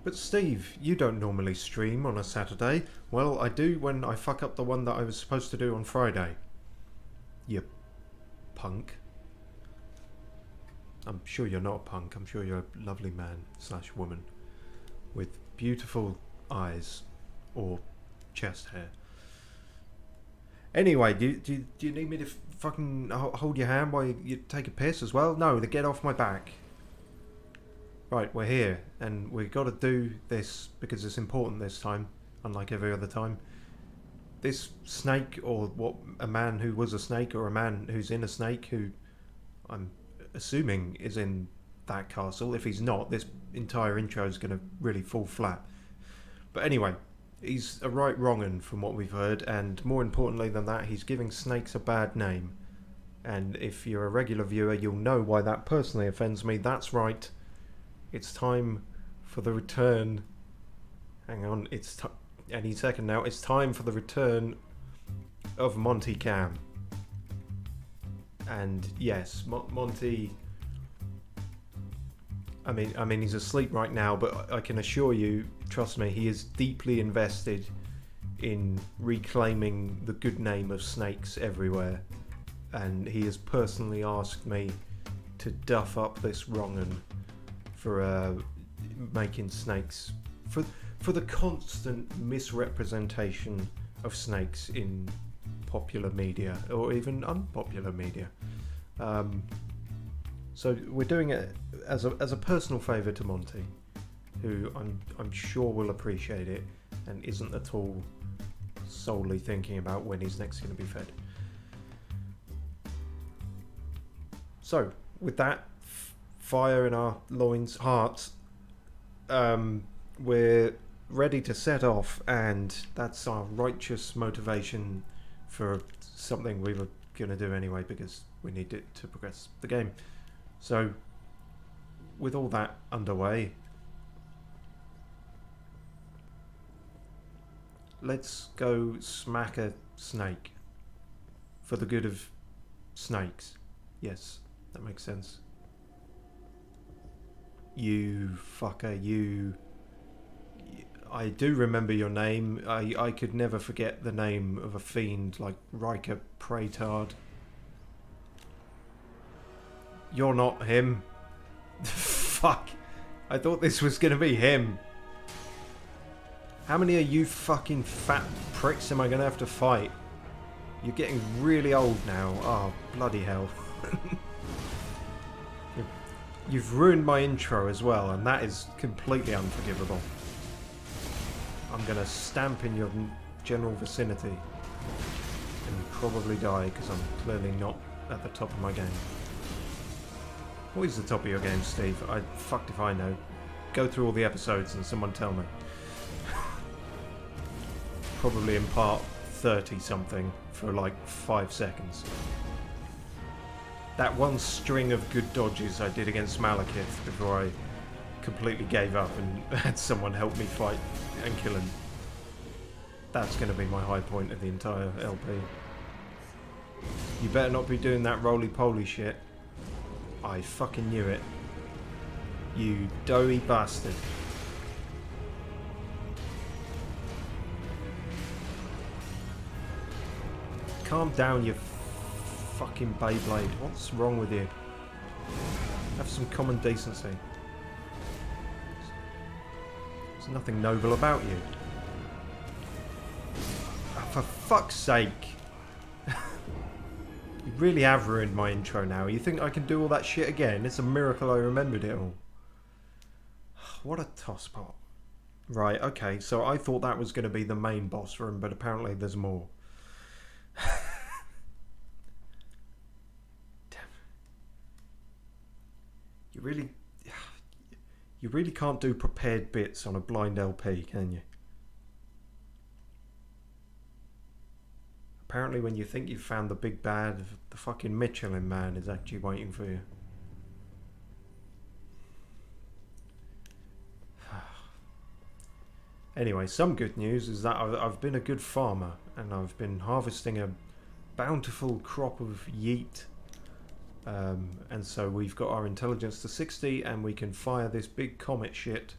But Steve, you don't normally stream on a Saturday. Well, I do when I fuck up the one that I was supposed to do on Friday. You punk. I'm sure you're not a punk. I'm sure you're a lovely man / woman with beautiful eyes or chest hair. Anyway, do you need me to fucking hold your hand while you take a piss as well? No, then get off my back. Right, we're here, and we've got to do this because it's important this time, unlike every other time. This snake, or what, a man who was a snake, or a man who's in a snake, who I'm assuming is in that castle. If he's not, this entire intro is going to really fall flat. But anyway, he's a right wrong'un from what we've heard, and more importantly than that, he's giving snakes a bad name. And if you're a regular viewer, you'll know why that personally offends me. That's right. It's time for the return. Hang on, it's any second now. It's time for the return of Monty Cam. And yes, Monty. I mean, he's asleep right now, but I can assure you, trust me, he is deeply invested in reclaiming the good name of snakes everywhere, and he has personally asked me to duff up this wrong'un for making snakes, for the constant misrepresentation of snakes in popular media or even unpopular media. So we're doing it as a personal favour to Monty, who I'm sure will appreciate it and isn't at all solely thinking about when he's next going to be fed. So with that fire in our loins, hearts, we're ready to set off, and that's our righteous motivation for something we were going to do anyway because we need it to progress the game. So with all that underway, let's go smack a snake for the good of snakes. Yes, that makes sense. You fucker, you... I do remember your name. I could never forget the name of a fiend like Riker Preytard. You're not him. Fuck. I thought this was gonna be him. How many of you fucking fat pricks am I gonna have to fight? You're getting really old now. Oh, bloody hell. You've ruined my intro as well, and that is completely unforgivable. I'm gonna stamp in your general vicinity and probably die because I'm clearly not at the top of my game. What is the top of your game, Steve? I fucked if I know. Go through all the episodes and someone tell me. Probably in part 30 something for like 5 seconds. That one string of good dodges I did against Malekith before I completely gave up and had someone help me fight and kill him. That's going to be my high point of the entire LP. You better not be doing that roly-poly shit. I fucking knew it. You doughy bastard. Calm down, you fucking Beyblade. What's wrong with you? Have some common decency. There's nothing noble about you. Oh, for fuck's sake. You really have ruined my intro now. You think I can do all that shit again? It's a miracle I remembered it all. What a tosspot. Right, okay, so I thought that was going to be the main boss room, but apparently there's more. Damn. You really can't do prepared bits on a blind LP, can you? Apparently when you think you've found the big bad, the fucking Michelin Man is actually waiting for you. Anyway, some good news is that I've been a good farmer and I've been harvesting a bountiful crop of yeet. And so we've got our intelligence to 60 and we can fire this big comet shit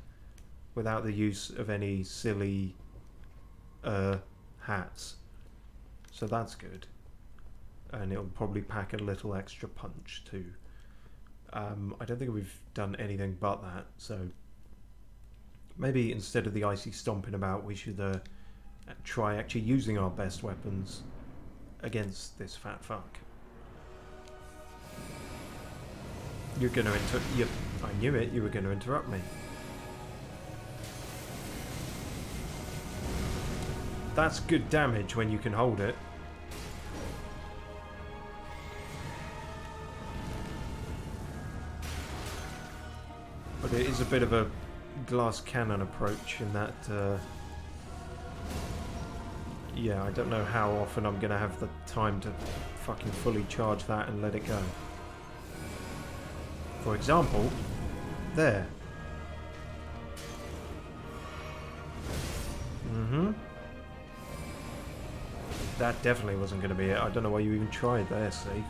without the use of any silly hats. So that's good. And it'll probably pack a little extra punch too. I don't think we've done anything but that, so maybe instead of the icy stomping about, we should try actually using our best weapons against this fat fuck. You're going to I knew it, you were going to interrupt me. That's good damage when you can hold it. But it is a bit of a glass cannon approach in that, yeah, I don't know how often I'm going to have the time to fucking fully charge that and let it go. For example, there. That definitely wasn't going to be it. I don't know why you even tried there, Steve.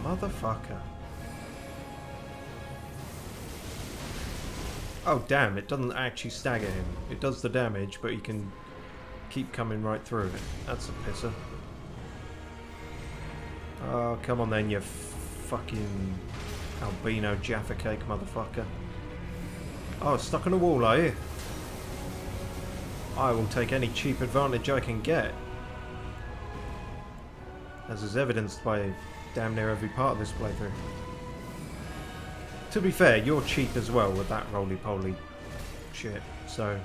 Motherfucker. Oh damn, it doesn't actually stagger him. It does the damage, but he can keep coming right through it. That's a pisser. Oh, come on then, you fucking albino Jaffa cake motherfucker. Oh, stuck on a wall, are you? I will take any cheap advantage I can get. As is evidenced by damn near every part of this playthrough. To be fair, you're cheap as well with that roly-poly shit, so...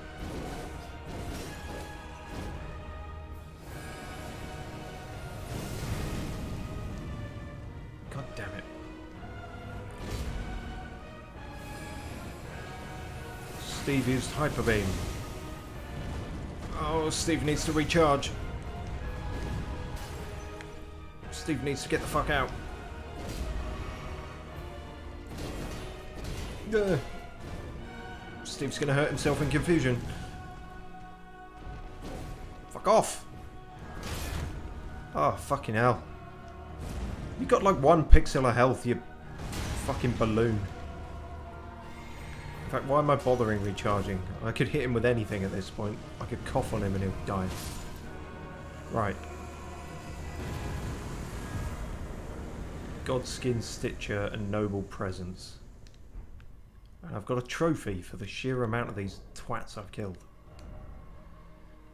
God damn it. Steve used Hyper Beam. Oh, Steve needs to recharge. Steve needs to get the fuck out. Steve's gonna hurt himself in confusion. Fuck off! Oh, fucking hell. You got like 1 pixel of health, you fucking balloon. In fact, why am I bothering recharging? I could hit him with anything at this point. I could cough on him and he'll die. Right. Godskin Stitcher and Noble Presence. And I've got a trophy for the sheer amount of these twats I've killed.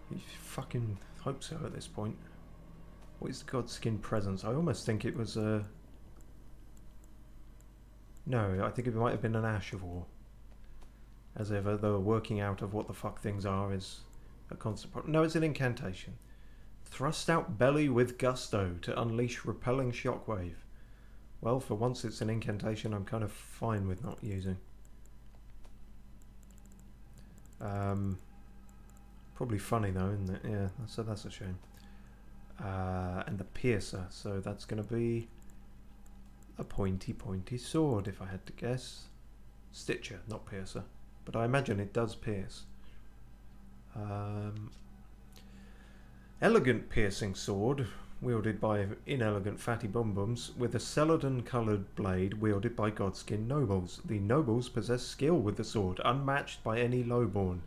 You fucking hope so at this point. What is the Godskin Presence? I almost think it was a... No, I think it might have been an Ash of War. As ever, the working out of what the fuck things are is a constant problem. No, it's an incantation. Thrust out belly with gusto to unleash repelling shockwave. Well, for once it's an incantation I'm kind of fine with not using. Probably funny though, isn't it? Yeah, so that's a shame. And the piercer, so that's going to be a pointy sword if I had to guess. Stitcher, not piercer, but I imagine it does pierce. Elegant piercing sword, wielded by inelegant fatty bum-bums, with a celadon-coloured blade wielded by Godskin nobles. The nobles possess skill with the sword, unmatched by any lowborn.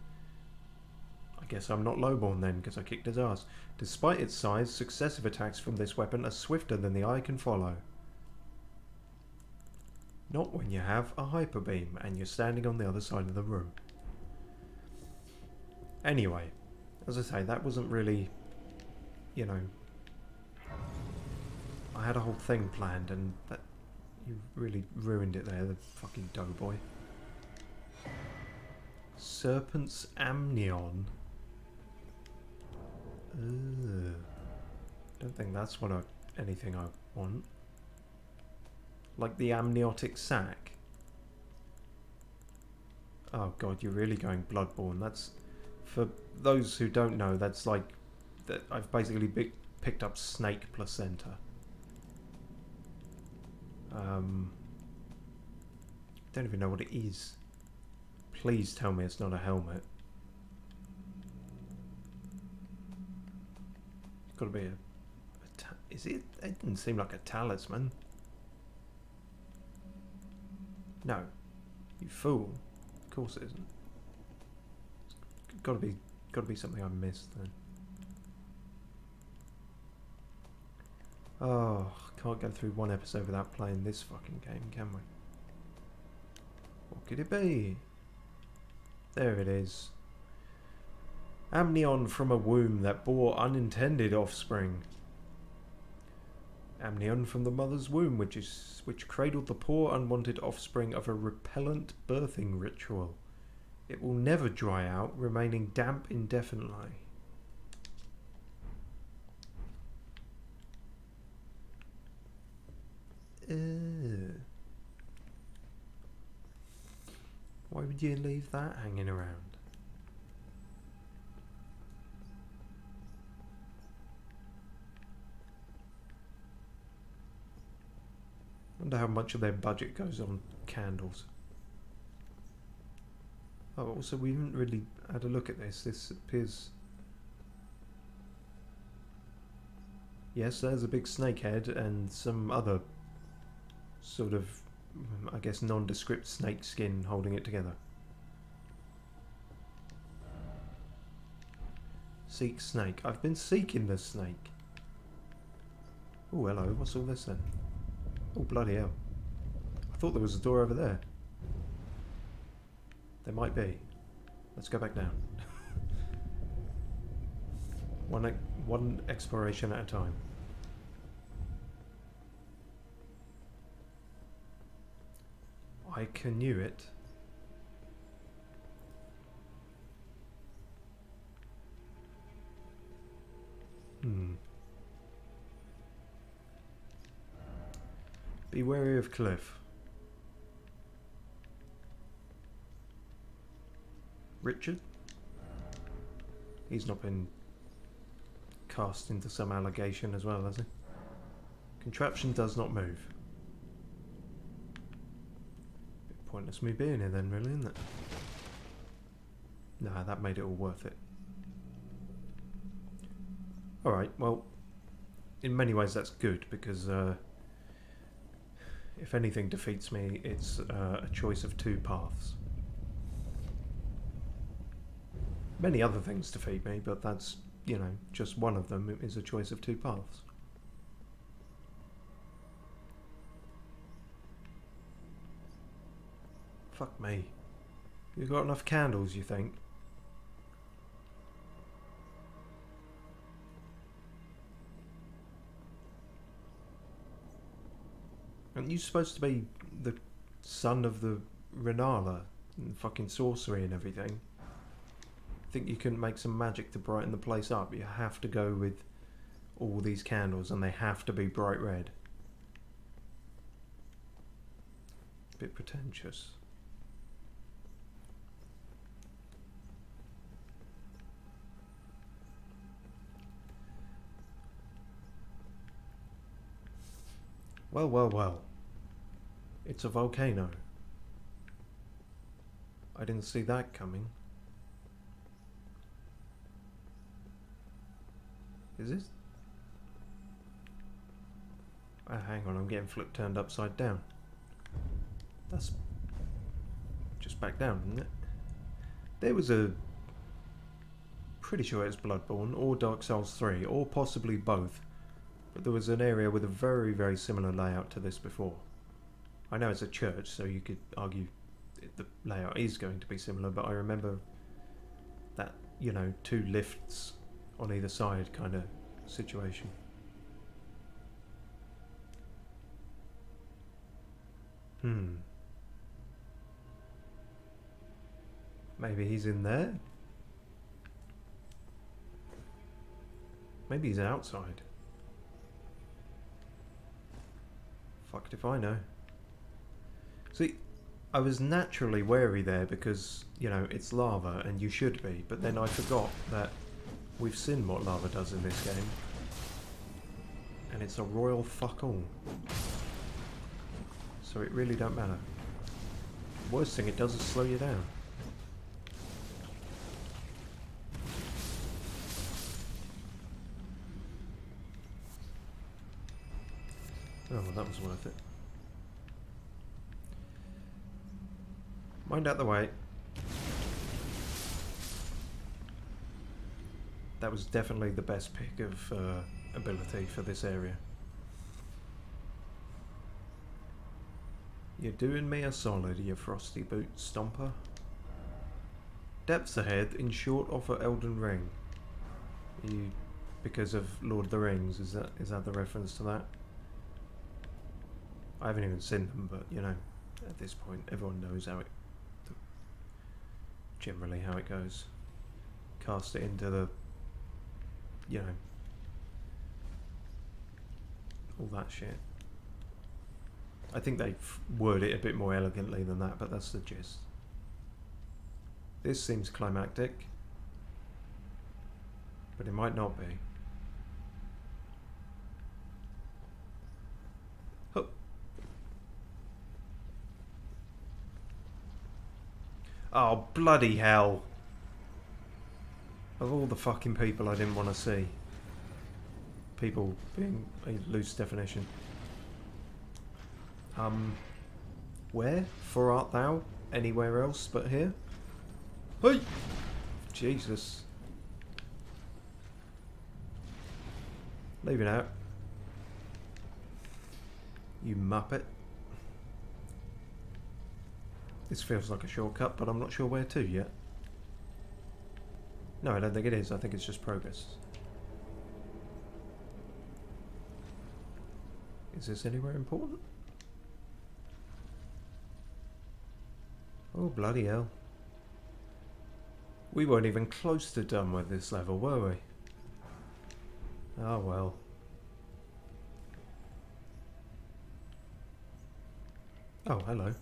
I guess I'm not lowborn then, because I kicked his ass. Despite its size, successive attacks from this weapon are swifter than the eye can follow. Not when you have a hyper beam and you're standing on the other side of the room. Anyway, as I say, that wasn't really, you know... I had a whole thing planned and that you really ruined it there, the fucking doughboy. Serpent's Amnion. Don't think that's anything I want. Like the amniotic sac. Oh god, you're really going Bloodborne. That's, for those who don't know, that's like that. I've basically picked up snake placenta. Don't even know what it is. Please tell me it's not a helmet. It's got to be is it? It didn't seem like a talisman. No. You fool. Of course it isn't. It's gotta be something I missed then. Oh, can't go through one episode without playing this fucking game, can we? What could it be? There it is. Amnion from a womb that bore unintended offspring. Amnion from the mother's womb, which cradled the poor unwanted offspring of a repellent birthing ritual. It will never dry out, remaining damp indefinitely. Why would you leave that hanging around? Wonder how much of their budget goes on candles. Oh, also we haven't really had a look at this. This appears... Yes, there's a big snake head and some other sort of, I guess, nondescript snake skin holding it together. Seek snake. I've been seeking the snake. Oh, hello. What's all this then? Oh, bloody hell. I thought there was a door over there. There might be. Let's go back down. One exploration at a time. I knew it. Be wary of cliff. Richard? He's not been cast into some allegation as well, has he? Contraption does not move. Bit pointless me being here then, really, isn't it? Nah, that made it all worth it. Alright, well, in many ways that's good, because if anything defeats me, it's a choice of two paths. Many other things defeat me, but that's, you know, just one of them is a choice of two paths. Fuck me. You got enough candles, you think? Aren't you supposed to be the son of the Renala and fucking sorcery and everything? Think you couldn't make some magic to brighten the place up? You have to go with all these candles and they have to be bright red. Bit pretentious. Well, well, well. It's a volcano. I didn't see that coming. Is this? Oh, hang on, I'm getting turned upside down. That's just back down, isn't it? There was a... Pretty sure it's Bloodborne, or Dark Souls 3, or possibly both. But there was an area with a very, very similar layout to this before. I know it's a church, so you could argue the layout is going to be similar, but I remember that, you know, two lifts on either side kind of situation. Maybe he's in there? Maybe he's outside. Fucked if I know. See, I was naturally wary there because, you know, it's lava and you should be, but then I forgot that we've seen what lava does in this game. And it's a royal fuck all. So it really don't matter. Worst thing it does is slow you down. Oh, well, that was worth it. Mind out the way. That was definitely the best pick of ability for this area. You're doing me a solid, you frosty boot stomper. Depths ahead, in short offer Elden Ring. You, because of Lord of the Rings, is that the reference to that? I haven't even seen them, but you know, at this point, everyone knows how it, generally how it goes. Cast it into the, you know, all that shit. I think they've worded it a bit more elegantly than that, but that's the gist. This seems climactic, but it might not be. Oh. Oh, bloody hell. Of all the fucking people I didn't want to see. People being a loose definition. Where? For art thou? Anywhere else but here? Hey! Jesus. Leave it out. You muppet. This feels like a shortcut, but I'm not sure where to yet. No, I don't think it is. I think it's just progress. Is this anywhere important? Oh, bloody hell. We weren't even close to done with this level, were we? Oh well. Oh, hello.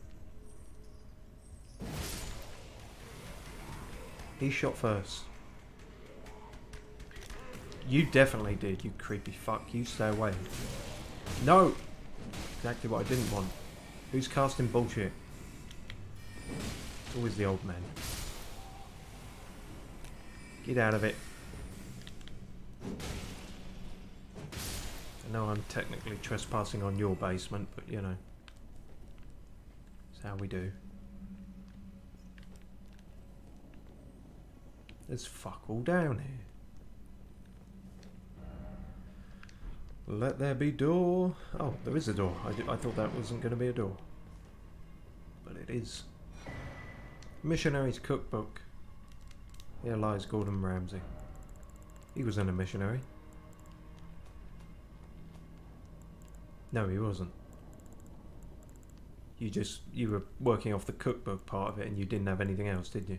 He shot first. You definitely did, you creepy fuck. You stay away. No! Exactly what I didn't want. Who's casting bullshit? It's always the old man. Get out of it. I know I'm technically trespassing on your basement, but you know. It's how we do. There's fuck all down here. Let there be door. Oh, there is a door. I thought that wasn't going to be a door. But it is. Missionary's Cookbook. Here lies Gordon Ramsay. He was in a missionary. No, he wasn't. You were working off the cookbook part of it and you didn't have anything else, did you?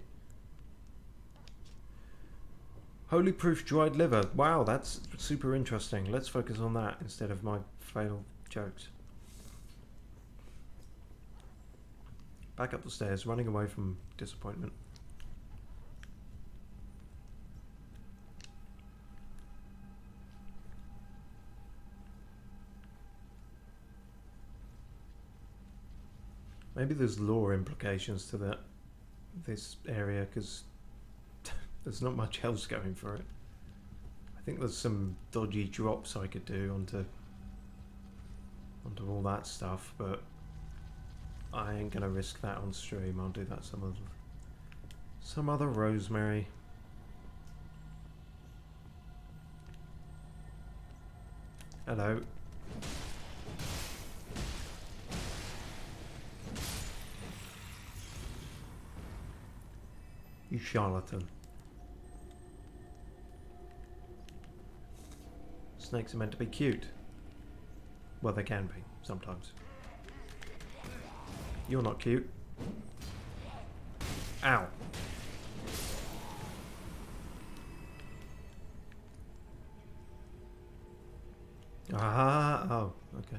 Holy proof dried liver. Wow, that's super interesting. Let's focus on that instead of my failed jokes. Back up the stairs, running away from disappointment. Maybe there's lore implications to this area, because there's not much else going for it. I think there's some dodgy drops I could do onto all that stuff, but I ain't gonna risk that on stream. I'll do that some other Rosemary. Hello. You charlatan. Snakes are meant to be cute. Well, they can be, sometimes. You're not cute. Ow. Ah, oh, okay.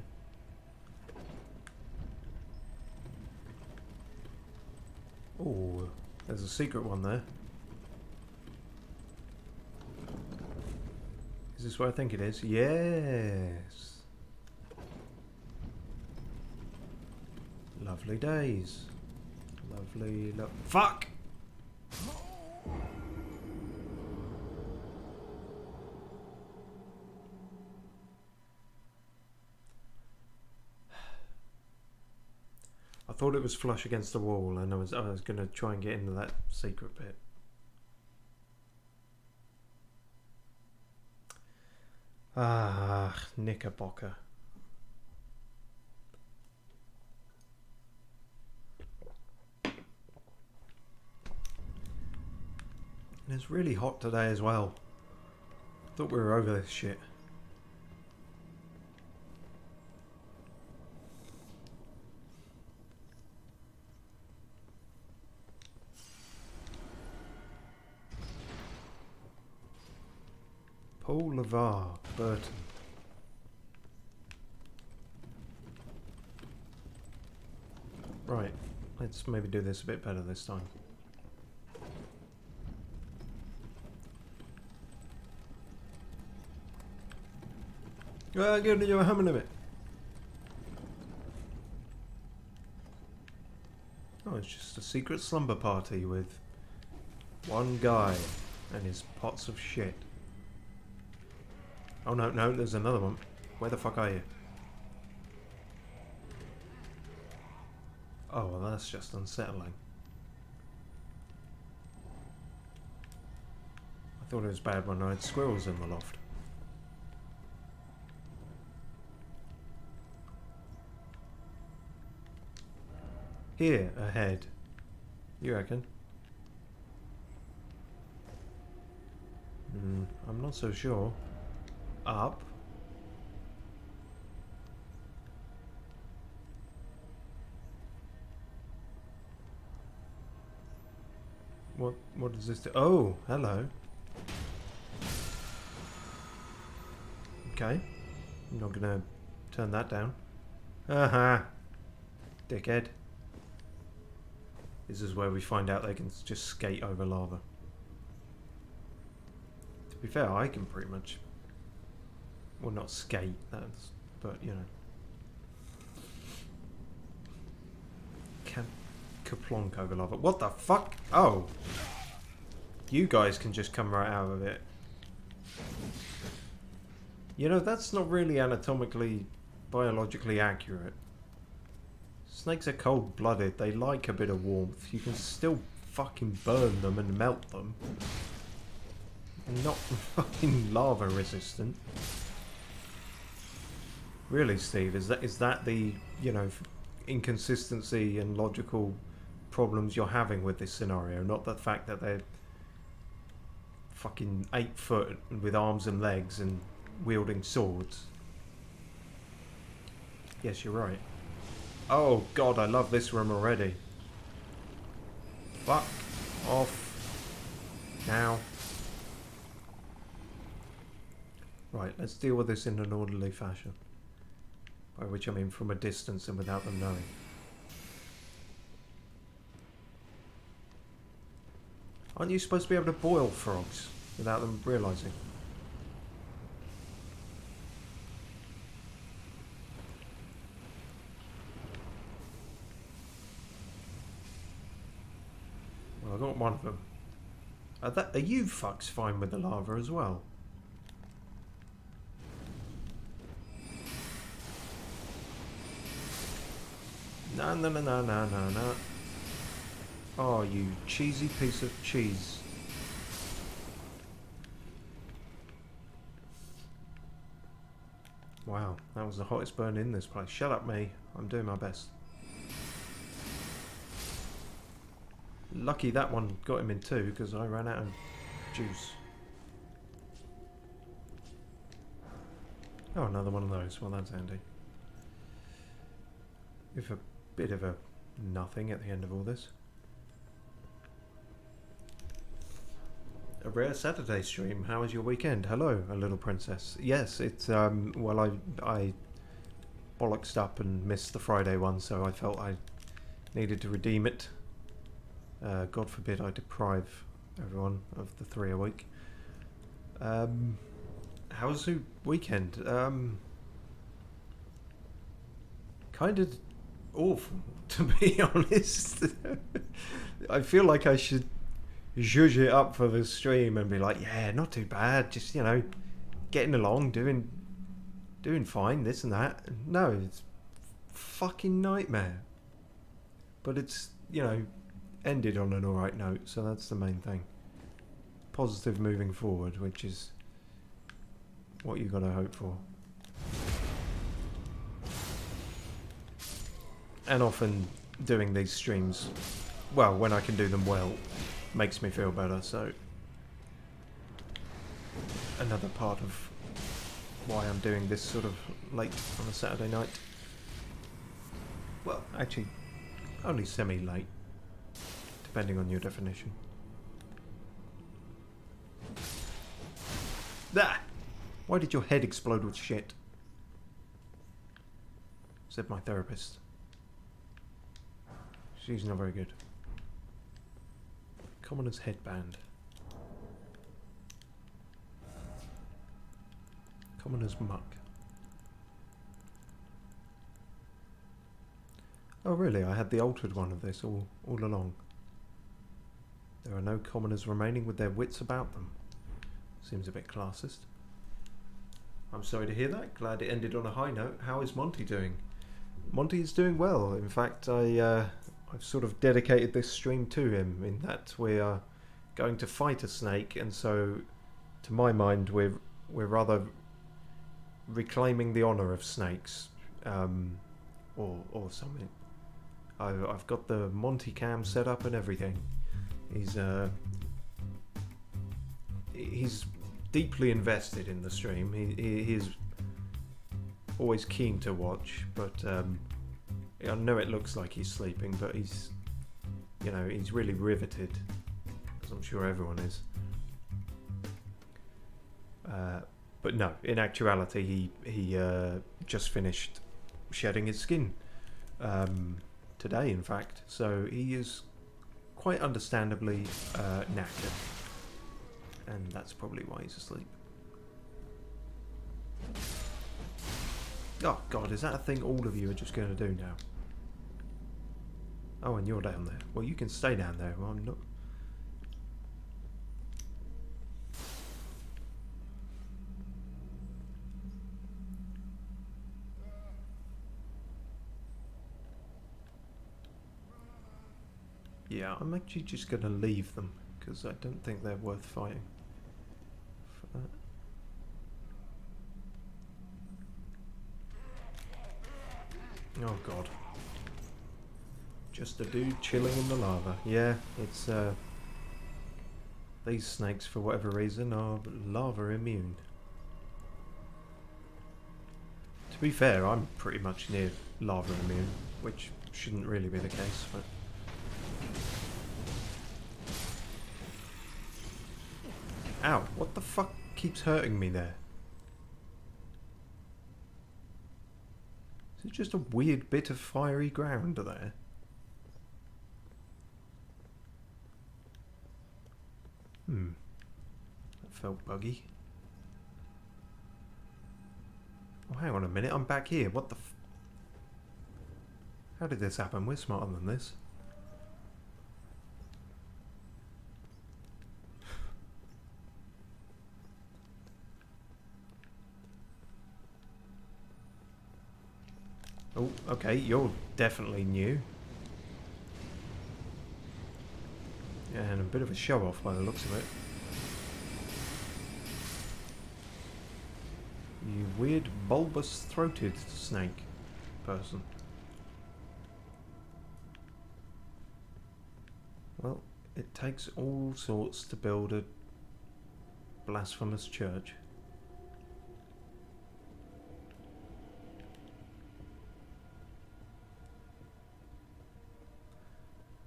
Oh, there's a secret one there. Is this where I think it is? Yes. Lovely days. Lovely fuck! I thought it was flush against the wall, and I was going to try and get into that secret bit. Ah, Knickerbocker. And it's really hot today as well. Thought we were over this shit. Paul Lavar, Burton. Right, let's maybe do this a bit better this time. Get into your hammer limit. Oh, it's just a secret slumber party with one guy and his pots of shit. Oh no, no, there's another one. Where the fuck are you? Oh, well that's just unsettling. I thought it was bad when I had squirrels in the loft. Here, ahead. You reckon? I'm not so sure. Up. What does this do? Oh, hello. Okay. I'm not gonna turn that down. Aha. Dickhead. This is where we find out they can just skate over lava. To be fair, I can pretty much... Well, not skate, that's... But, you know. Can kaplonk over lava. What the fuck? Oh! You guys can just come right out of it. You know, that's not really anatomically, biologically accurate. Snakes are cold-blooded. They like a bit of warmth. You can still fucking burn them and melt them. Not fucking lava resistant. Really, Steve? Is that the, you know, inconsistency and logical problems you're having with this scenario? Not the fact that they're fucking 8 foot with arms and legs and wielding swords. Yes, you're right. Oh god, I love this room already. Fuck off now. Right, let's deal with this in an orderly fashion. By which I mean from a distance and without them knowing. Aren't you supposed to be able to boil frogs without them realising? Well, I got one of them. Are you fucks fine with the lava as well? No, no, no, no, no, no, no. Oh, you cheesy piece of cheese. Wow, that was the hottest burn in this place. Shut up, me. I'm doing my best. Lucky that one got him in two, because I ran out of juice. Oh, another one of those. Well, that's handy. With a bit of a nothing at the end of all this. A rare Saturday stream. How was your weekend? Hello, a little princess. Yes, it's well, I bollocksed up and missed the Friday one, so I felt I needed to redeem it. God forbid I deprive everyone of the 3 a week. How was your weekend? Kind of awful, to be honest. I feel like I should zhuzh it up for the stream and be like, yeah, not too bad, just, you know, getting along, doing fine, this and that. No, it's fucking nightmare. But it's, you know, ended on an alright note, so that's the main thing. Positive moving forward, which is what you gotta hope for. And often doing these streams, well, when I can do them well, makes me feel better, so another part of why I'm doing this sort of late on a Saturday night. Well, actually, only semi-late, depending on your definition. Ah! Why did your head explode with shit? Said my therapist. She's not very good. Commoner's headband. Commoner's muck. Oh really? I had the altered one of this all along. There are no commoners remaining with their wits about them. Seems a bit classist. I'm sorry to hear that. Glad it ended on a high note. How is Monty doing? Monty is doing well. In fact, I've sort of dedicated this stream to him in that we are going to fight a snake, and so, to my mind, we're rather reclaiming the honour of snakes, or something. I've got the Monty cam set up and everything. He's deeply invested in the stream. He's always keen to watch, but I know it looks like he's sleeping, but he's really riveted, as I'm sure everyone is. But no, in actuality, he just finished shedding his skin today, in fact. So he is quite understandably knackered, and that's probably why he's asleep. Oh God, is that a thing all of you are just going to do now? Oh, and you're down there. Well, you can stay down there. Well, I'm not. Yeah, I'm actually just going to leave them, because I don't think they're worth fighting. For that. Oh God. Just a dude chilling in the lava. Yeah, it's these snakes, for whatever reason, are lava immune. To be fair, I'm pretty much near lava immune, which shouldn't really be the case, but... Ow, what the fuck keeps hurting me there? Is it just a weird bit of fiery ground there? That felt buggy. Oh, hang on a minute, I'm back here. What the f... How did this happen? We're smarter than this. Oh, okay, you're definitely new. Yeah, and a bit of a show-off by the looks of it. You weird bulbous-throated snake person. Well, it takes all sorts to build a blasphemous church.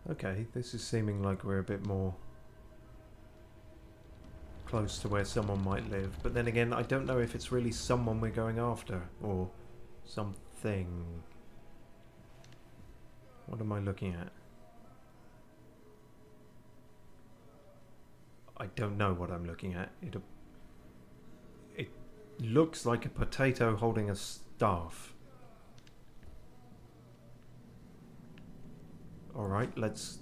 Okay, this is seeming like we're a bit more close to where someone might live, but then again, I don't know if it's really someone we're going after, or something. What am I looking at? I don't know what I'm looking at. It looks like a potato holding a staff. Alright, let's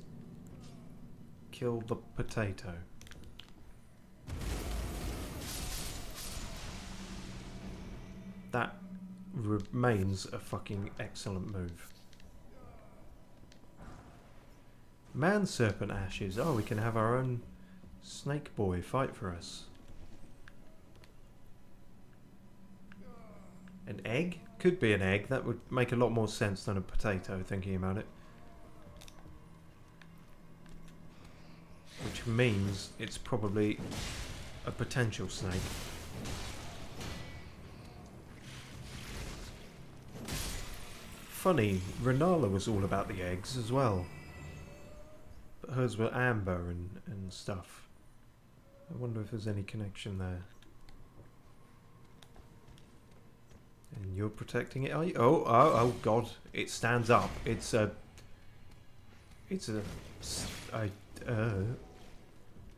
kill the potato. That remains a fucking excellent move. Man serpent ashes. Oh, we can have our own snake boy fight for us. An egg? Could be an egg. That would make a lot more sense than a potato, thinking about it. Which means it's probably a potential snake. Funny, Renala was all about the eggs as well. But hers were amber and stuff. I wonder if there's any connection there. And you're protecting it, are you? Oh God! It stands up. It's a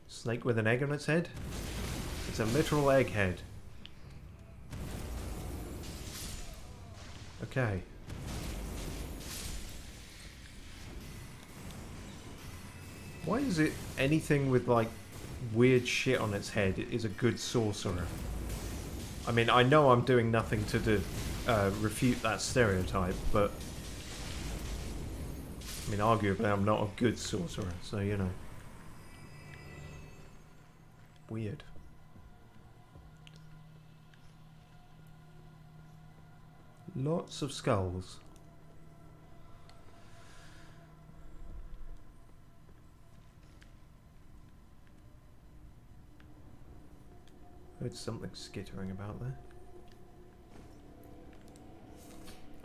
snake with an egg on its head. It's a literal egghead. Okay. Why is it anything with like weird shit on its head is a good sorcerer? I mean, I know I'm doing nothing to refute that stereotype, but I mean, arguably I'm not a good sorcerer, so you know. Weird. Lots of skulls. Heard something skittering about there.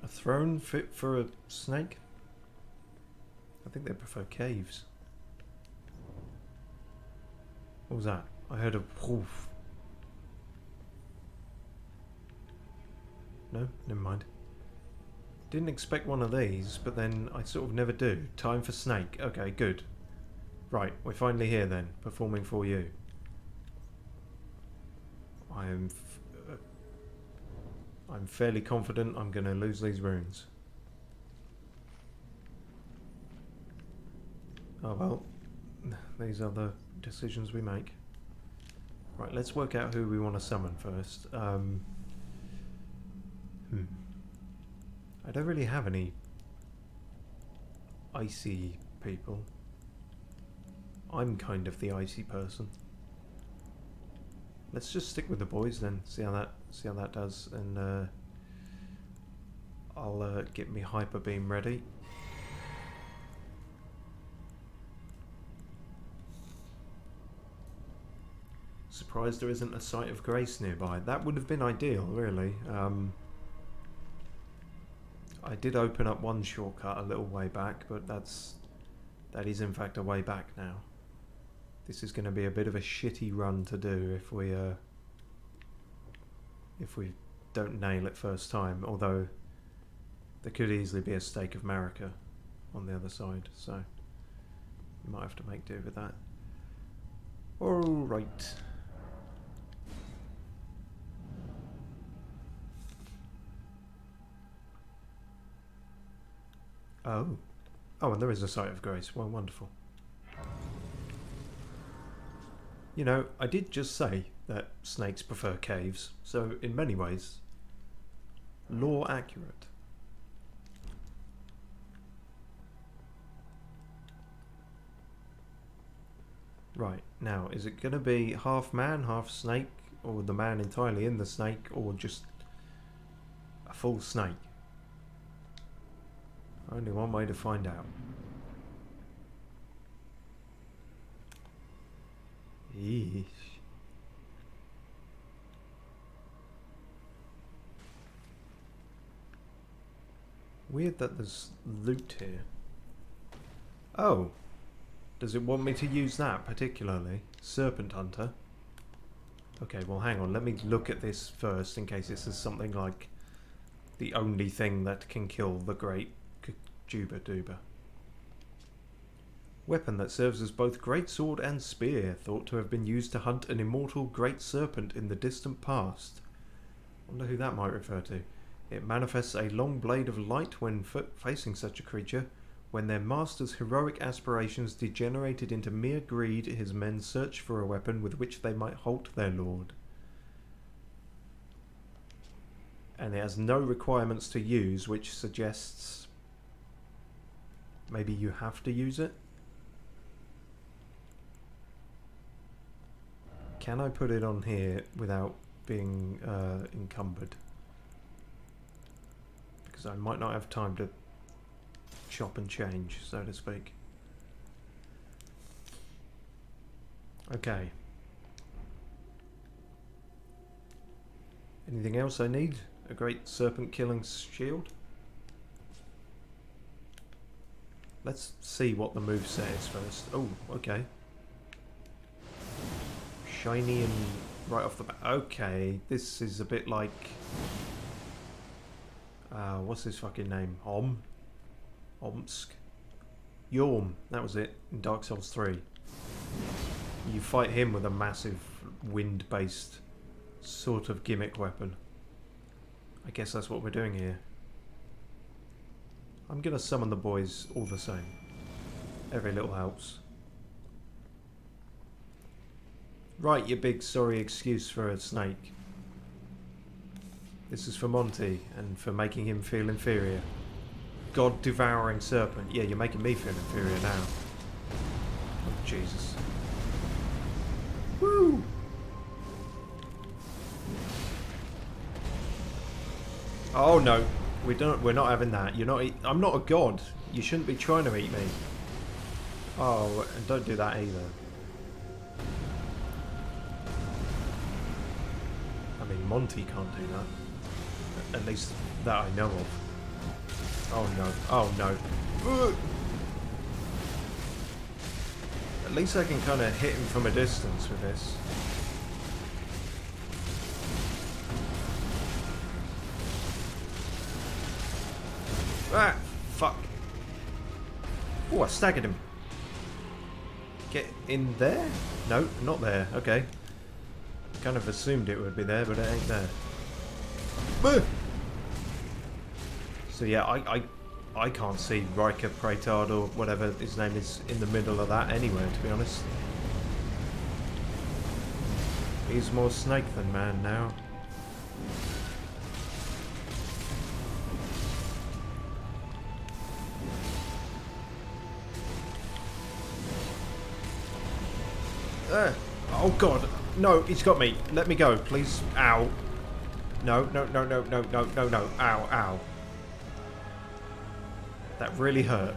A throne fit for a snake? I think they prefer caves. What was that? I heard a whoof. No, never mind. Didn't expect one of these, but then I sort of never do. Time for snake. Okay, good. Right, we're finally here then, performing for you. I'm fairly confident I'm going to lose these runes. Oh well, these are the decisions we make. Right, let's work out who we want to summon first. I don't really have any icy people. I'm kind of the icy person. Let's just stick with the boys then. See how that does, and I'll get me hyper beam ready. Surprised there isn't a site of grace nearby. That would have been ideal, really. I did open up one shortcut a little way back, but that is in fact a way back now. This is going to be a bit of a shitty run to do if we don't nail it first time. Although there could easily be a stake of Marika on the other side, so you might have to make do with that. All right. Oh, and there is a site of grace. Well, wonderful. You know, I did just say that snakes prefer caves, so in many ways, lore accurate. Right, now, is it going to be half man, half snake, or the man entirely in the snake, or just a full snake? Only one way to find out. Yeesh. Weird that there's loot here. Oh. Does it want me to use that particularly? Serpent Hunter? Okay, well hang on. Let me look at this first in case this is something like the only thing that can kill the great Juba Duba. Weapon that serves as both greatsword and spear, thought to have been used to hunt an immortal great serpent in the distant past. Wonder who that might refer to. It manifests a long blade of light when facing such a creature. When their master's heroic aspirations degenerated into mere greed, his men searched for a weapon with which they might halt their lord. And it has no requirements to use, which suggests maybe you have to use it? Can I put it on here without being encumbered? Because I might not have time to chop and change, so to speak. Okay. Anything else I need? A great serpent killing shield? Let's see what the moveset is first. Oh, okay. Shiny and right off the bat. Okay, this is a bit like... what's his fucking name? Omsk? Yorm, that was it, in Dark Souls 3. You fight him with a massive wind-based sort of gimmick weapon. I guess that's what we're doing here. I'm gonna summon the boys all the same. Every little helps. Right, you big sorry excuse for a snake. This is for Monty, and for making him feel inferior. God-devouring serpent. Yeah, you're making me feel inferior now. Oh, Jesus. Woo! Oh no, we're not having that. You're not. I'm not a god. You shouldn't be trying to eat me. Oh, and don't do that either. I mean, Monty can't do that. At least that I know of. Oh no. Oh no. At least I can kind of hit him from a distance with this. Ah, fuck. Oh, I staggered him. Get in there? No, not there. Okay. Kind of assumed it would be there, but it ain't there. So yeah, I can't see Riker Pretard or whatever his name is in the middle of that anywhere, to be honest. He's more snake than man now. Oh god, no, he's got me. Let me go, please. Ow. No, no, no, no, no, no, no, no. Ow, ow. That really hurt.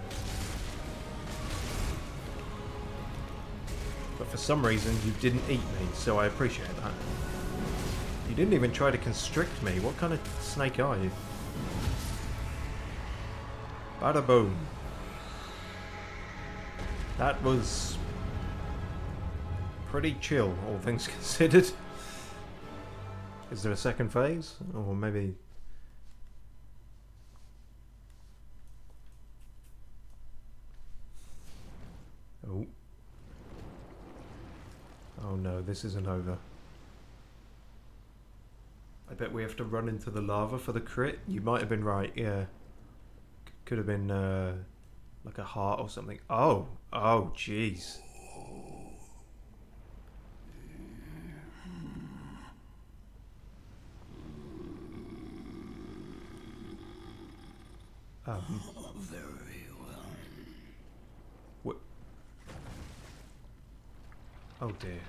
But for some reason, you didn't eat me, so I appreciate that. You didn't even try to constrict me. What kind of snake are you? Bada boom. That was pretty chill, all things considered. Is there a second phase? Or maybe... Oh. Oh no, this isn't over. I bet we have to run into the lava for the crit. You might have been right, yeah. Could have been like a heart or something. Oh! Oh, jeez. Very well. What? Oh dear.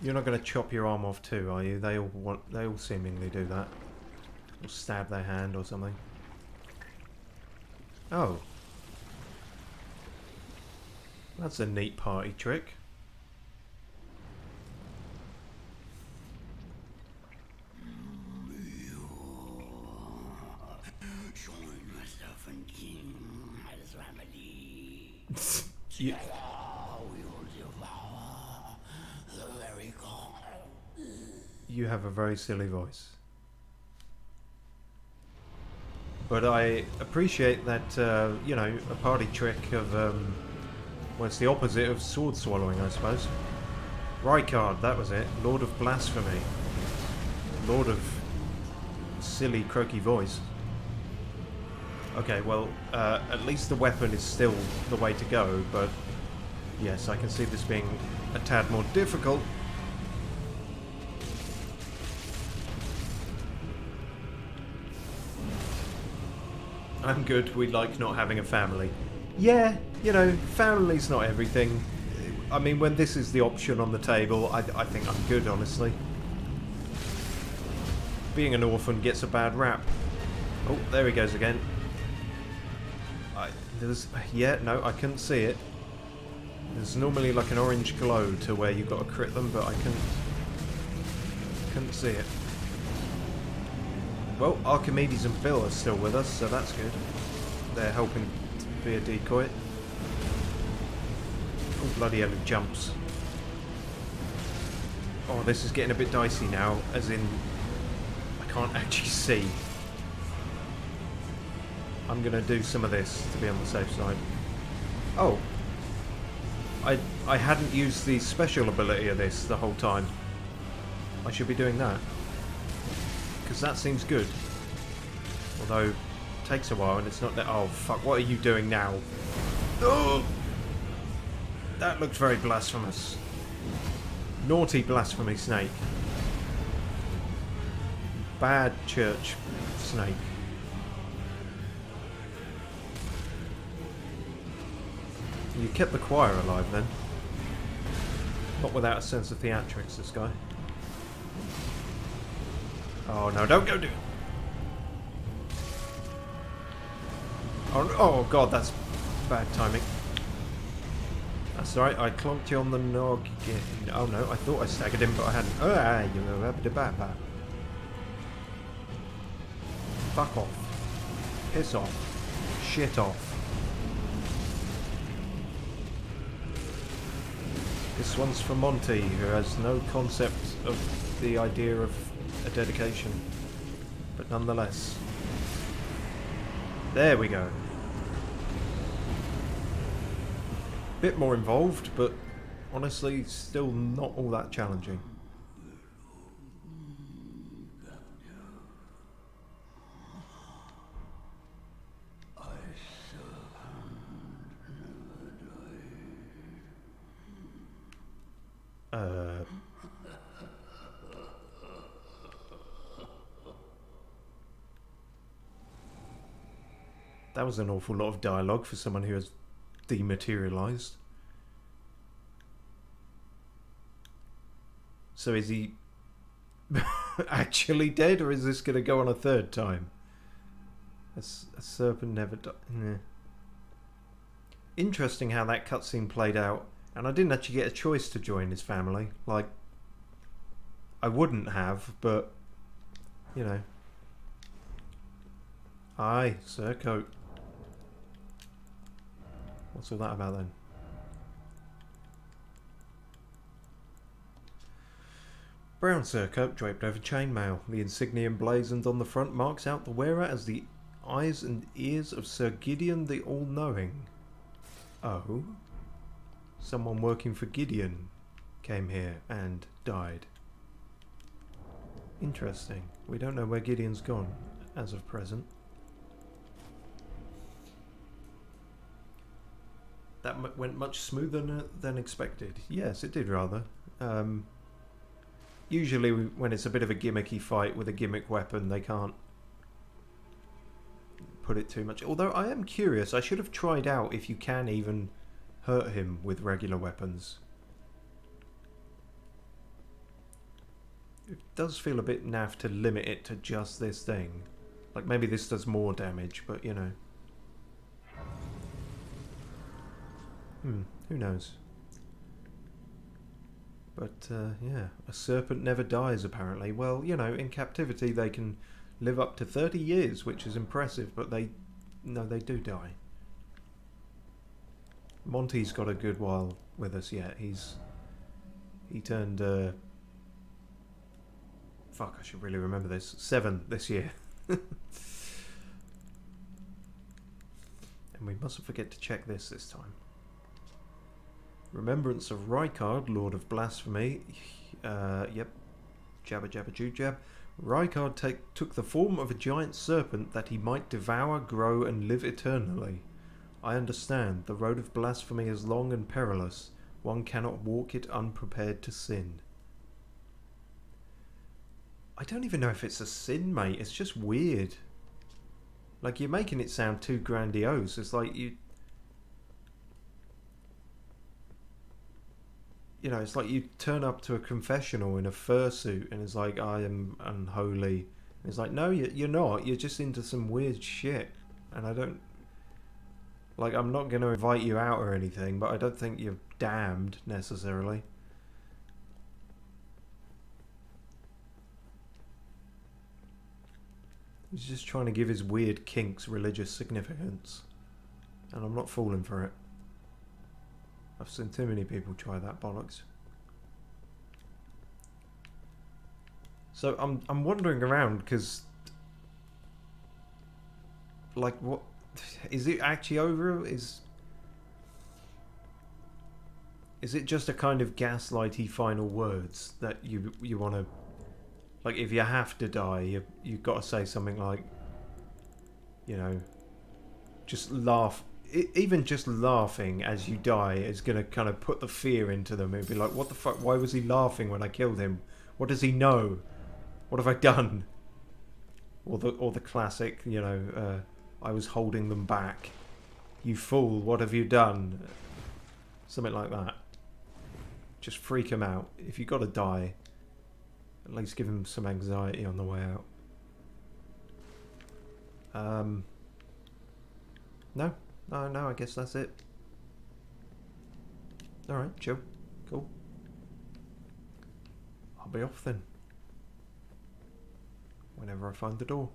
You're not going to chop your arm off too, are you? They all seemingly do that. Or stab their hand or something. Oh. That's a neat party trick. You, you have a very silly voice. But I appreciate that, you know, a party trick of, well, it's the opposite of sword swallowing, I suppose. Rykard, that was it. Lord of Blasphemy. Lord of silly, croaky voice. Okay, well, at least the weapon is still the way to go, but yes, I can see this being a tad more difficult. I'm good, we like not having a family. Yeah, you know, family's not everything. I mean, when this is the option on the table, I think I'm good, honestly. Being an orphan gets a bad rap. Oh, there he goes again. Yeah, no, I couldn't see it. There's normally like an orange glow to where you've got to crit them, but I couldn't see it. Well, Archimedes and Bill are still with us, so that's good. They're helping to be a decoy. Oh, bloody hell, it jumps. Oh, this is getting a bit dicey now, as in I can't actually see. I'm going to do some of this to be on the safe side. Oh. I hadn't used the special ability of this the whole time. I should be doing that. Because that seems good. Although, it takes a while and it's not that... Oh, fuck, what are you doing now? Oh! That looked very blasphemous. Naughty blasphemy snake. Bad church snake. You kept the choir alive then. Not without a sense of theatrics, this guy. Oh no, don't go do it! Oh god, that's bad timing. That's alright, I clonked you on the nog again. Oh no, I thought I staggered him, but I hadn't. Oh, you know, a bit of bad. Fuck off. Piss off. Shit off. This one's for Monty, who has no concept of the idea of a dedication. But nonetheless. There we go. Bit more involved, but honestly still not all that challenging. That was an awful lot of dialogue for someone who has dematerialized. So is he actually dead, or is this going to go on a third time? A serpent never died. Yeah. Interesting how that cutscene played out, and I didn't actually get a choice to join his family. Like, I wouldn't have, but you know. Aye, surcoat. What's all that about then? Brown surcoat draped over chainmail. The insignia emblazoned on the front marks out the wearer as the eyes and ears of Sir Gideon the All-Knowing. Oh? Someone working for Gideon came here and died. Interesting. We don't know where Gideon's gone as of present. That went much smoother than expected. Yes, it did rather. Usually when it's a bit of a gimmicky fight with a gimmick weapon, they can't put it too much. Although I am curious, I should have tried out if you can even hurt him with regular weapons. It does feel a bit naff to limit it to just this thing. Like maybe this does more damage, but you know. Who knows? But, yeah, a serpent never dies, apparently. Well, you know, in captivity they can live up to 30 years, which is impressive, but they do die. Monty's got a good while with us yet. He turned, fuck, I should really remember this. 7 this year. And we mustn't forget to check this time. Remembrance of Rykard, Lord of Blasphemy. Yep. Jabba jabba joo jab. Rykard took the form of a giant serpent that he might devour, grow, and live eternally. I understand. The road of blasphemy is long and perilous. One cannot walk it unprepared to sin. I don't even know if it's a sin, mate. It's just weird. Like, you're making it sound too grandiose. It's like you... you know, it's like you turn up to a confessional in a fursuit and it's like, I am unholy. And it's like, no, you're not. You're just into some weird shit. And I don't... Like, I'm not going to invite you out or anything, but I don't think you're damned, necessarily. He's just trying to give his weird kinks religious significance. And I'm not falling for it. I've seen too many people try that bollocks. So I'm wandering around because, like, what is it actually over? Is it just a kind of gaslighty final words that you want to, like, if you have to die, you've got to say something like, you know, just laugh. Even just laughing as you die is going to kind of put the fear into them. It'd be like, what the fuck? Why was he laughing when I killed him? What does he know? What have I done? Or the classic, you know, I was holding them back. You fool, what have you done? Something like that. Just freak him out. If you got to die, at least give him some anxiety on the way out. No, I guess that's it. Alright, chill. Cool. I'll be off then. Whenever I find the door.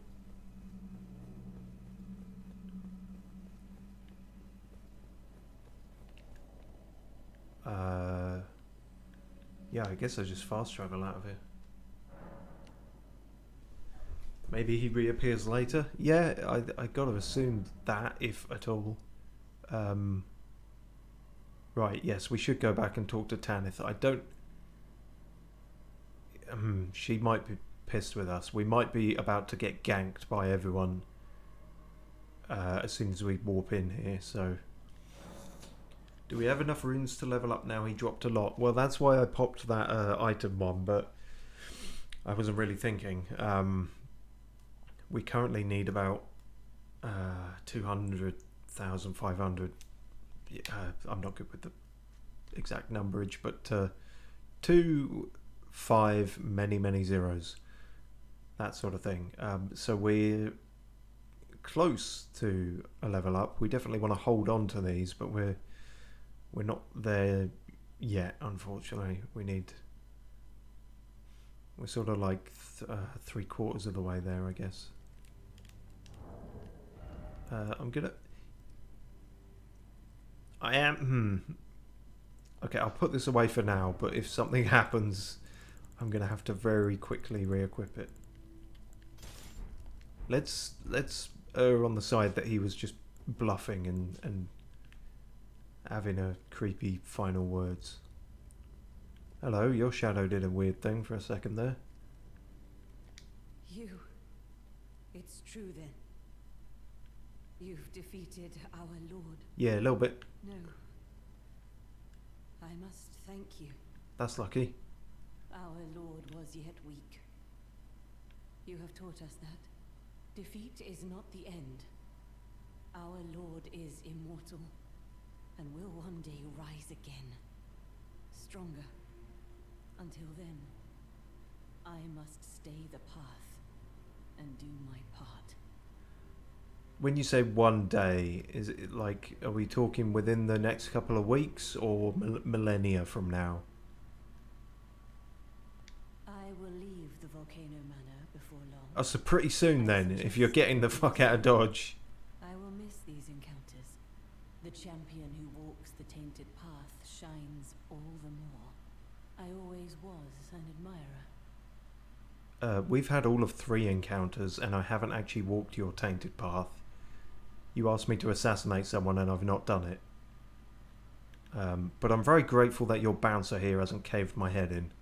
Yeah, I guess I just fast travel out of here. Maybe he reappears later. Yeah, I gotta assume that, if at all. Right, yes, we should go back and talk to Tanith. I don't... she might be pissed with us. We might be about to get ganked by everyone as soon as we warp in here, so... Do we have enough runes to level up now? He dropped a lot. Well, that's why I popped that item one, but I wasn't really thinking. We currently need about 200,500. I'm not good with the exact numberage, but 2, 5, many zeros. That sort of thing. So we're close to a level up. We definitely want to hold on to these, but we're not there yet, unfortunately. We're sort of like 3/4 of the way there, I guess. Okay, I'll put this away for now, but if something happens, I'm gonna have to very quickly re-equip it. Let's err on the side that he was just bluffing and having a creepy final words. Hello, your shadow did a weird thing for a second there. You. It's true then. You've defeated our Lord. Yeah, a little bit. No. I must thank you. That's lucky. Our Lord was yet weak. You have taught us that. Defeat is not the end. Our Lord is immortal, and will one day rise again. Stronger. Until then, I must stay the path and do my part. When you say one day, is it like, are we talking within the next couple of weeks or millennia from now? I will leave the Volcano Manor before long. Oh, so pretty soon then, if you're getting the fuck out of Dodge. I will miss these encounters. The champion who walks the tainted path shines all the more. I always was an admirer. We've had all of 3 encounters and I haven't actually walked your tainted path. You asked me to assassinate someone and I've not done it. But I'm very grateful that your bouncer here hasn't caved my head in.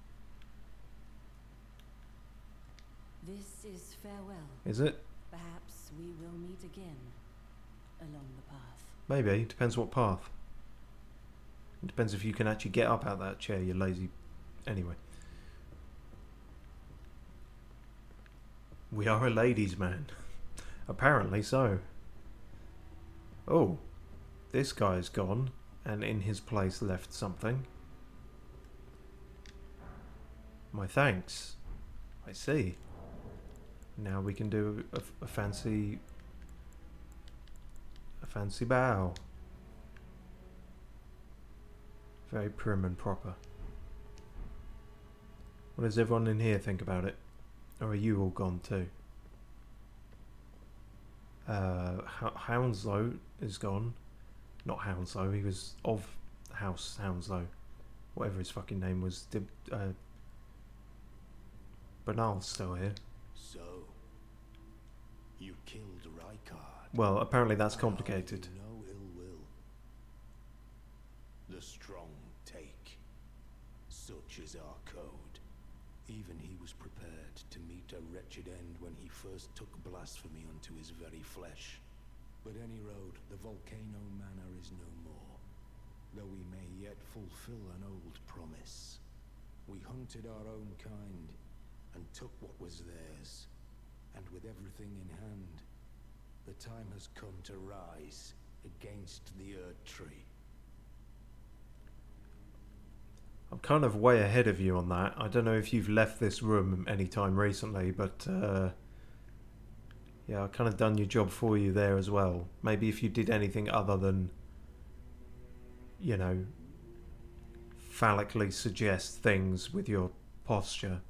This is farewell. Is it? Perhaps we will meet again along the path. Maybe. Depends what path. It depends if you can actually get up out of that chair, you lazy... Anyway. We are a ladies' man. Apparently so. Oh. This guy's gone, and in his place left something. My thanks. I see. Now we can do a fancy bow. Very prim and proper. What does everyone in here think about it? Or are you all gone too? Hounslow is gone. Not Hounslow, he was of House Hounslow. Whatever his fucking name was. Bernal's still here. So, you killed Rykard. Well, apparently that's complicated. No ill will. The strong take. Such is our code. Even he was prepared to meet a wretched end when he first took blasphemy unto his very flesh. But any road, the volcano manor is no more, though we may yet fulfill an old promise. We hunted our own kind, and took what was theirs, and with everything in hand, the time has come to rise against the Earth Tree. I'm kind of way ahead of you on that. I don't know if you've left this room any time recently, but yeah, I've kind of done your job for you there as well. Maybe if you did anything other than, you know, phallically suggest things with your posture.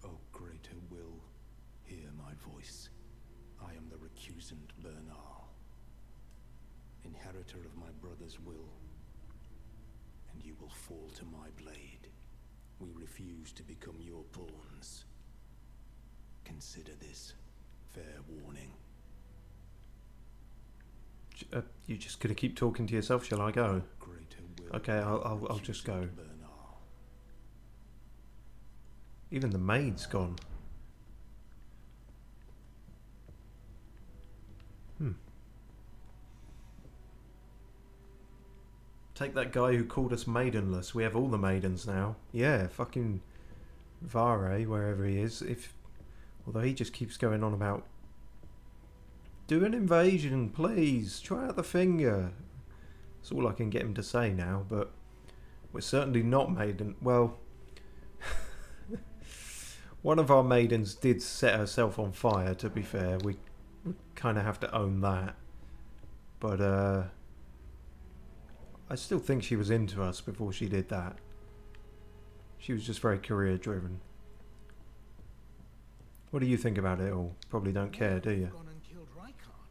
O greater will, hear my voice. I am the recusant Bernal, inheritor of my brother's will, and you will fall to my blade. We refuse to become your pawns. Consider this fair warning. You just gonna keep talking to yourself? Shall I go? Greater will, Okay, I'll just go. Bernal. Even the maid's gone. Take that guy who called us maidenless. We have all the maidens now. Yeah, fucking Vare, wherever he is. Although he just keeps going on about, do an invasion, please. Try out the finger. That's all I can get him to say now, but we're certainly not maiden. Well, one of our maidens did set herself on fire, to be fair. We kind of have to own that. But, I still think she was into us before she did that. She was just very career driven. What do you think about it all? Probably don't care, do you? Gone and killed Rykard.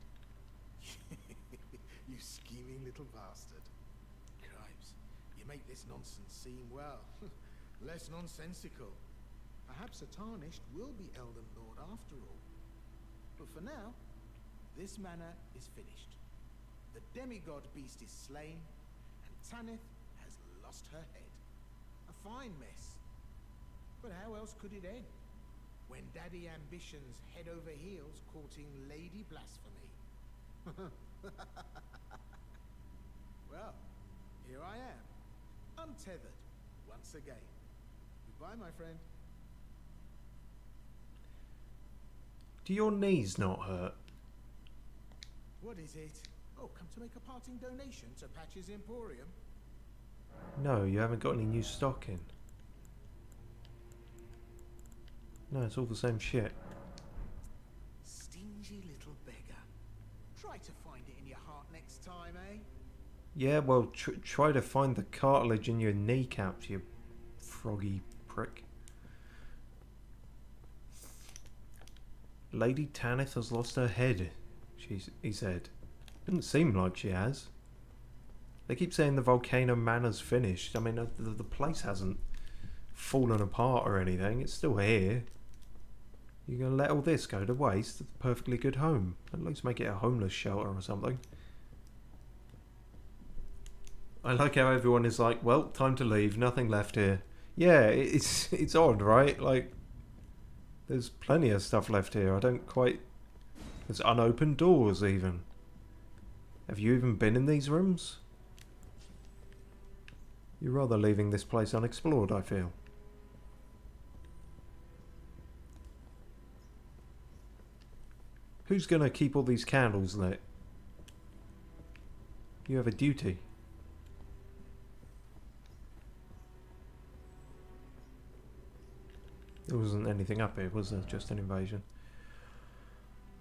You scheming little bastard. Cripes, you make this nonsense seem, well, less nonsensical. Perhaps a tarnished will be Elden Lord after all. But for now, this manor is finished. The demigod beast is slain, and Tanith has lost her head. A fine mess. But how else could it end? When daddy ambitions head over heels courting Lady Blasphemy. Well, here I am, untethered, once again. Goodbye, my friend. Do your knees not hurt? What is it? Oh, come to make a parting donation to Patch's Emporium? No, you haven't got any new stock in. No, it's all the same shit. Stingy little beggar. Try to find it in your heart next time, eh? Yeah, well, try to find the cartilage in your kneecaps, you froggy prick. Lady Tanith has lost her head, he said. Doesn't seem like she has. They keep saying the volcano manor's finished. I mean, the place hasn't fallen apart or anything. It's still here. You're going to let all this go to waste? It's a perfectly good home. At least make it a homeless shelter or something. I like how everyone is like, well, time to leave. Nothing left here. Yeah, it's odd, right? Like, there's plenty of stuff left here. I don't quite... There's unopened doors, even. Have you even been in these rooms? You're rather leaving this place unexplored, I feel. Who's going to keep all these candles lit? You have a duty. There wasn't anything up here, was there? Just an invasion.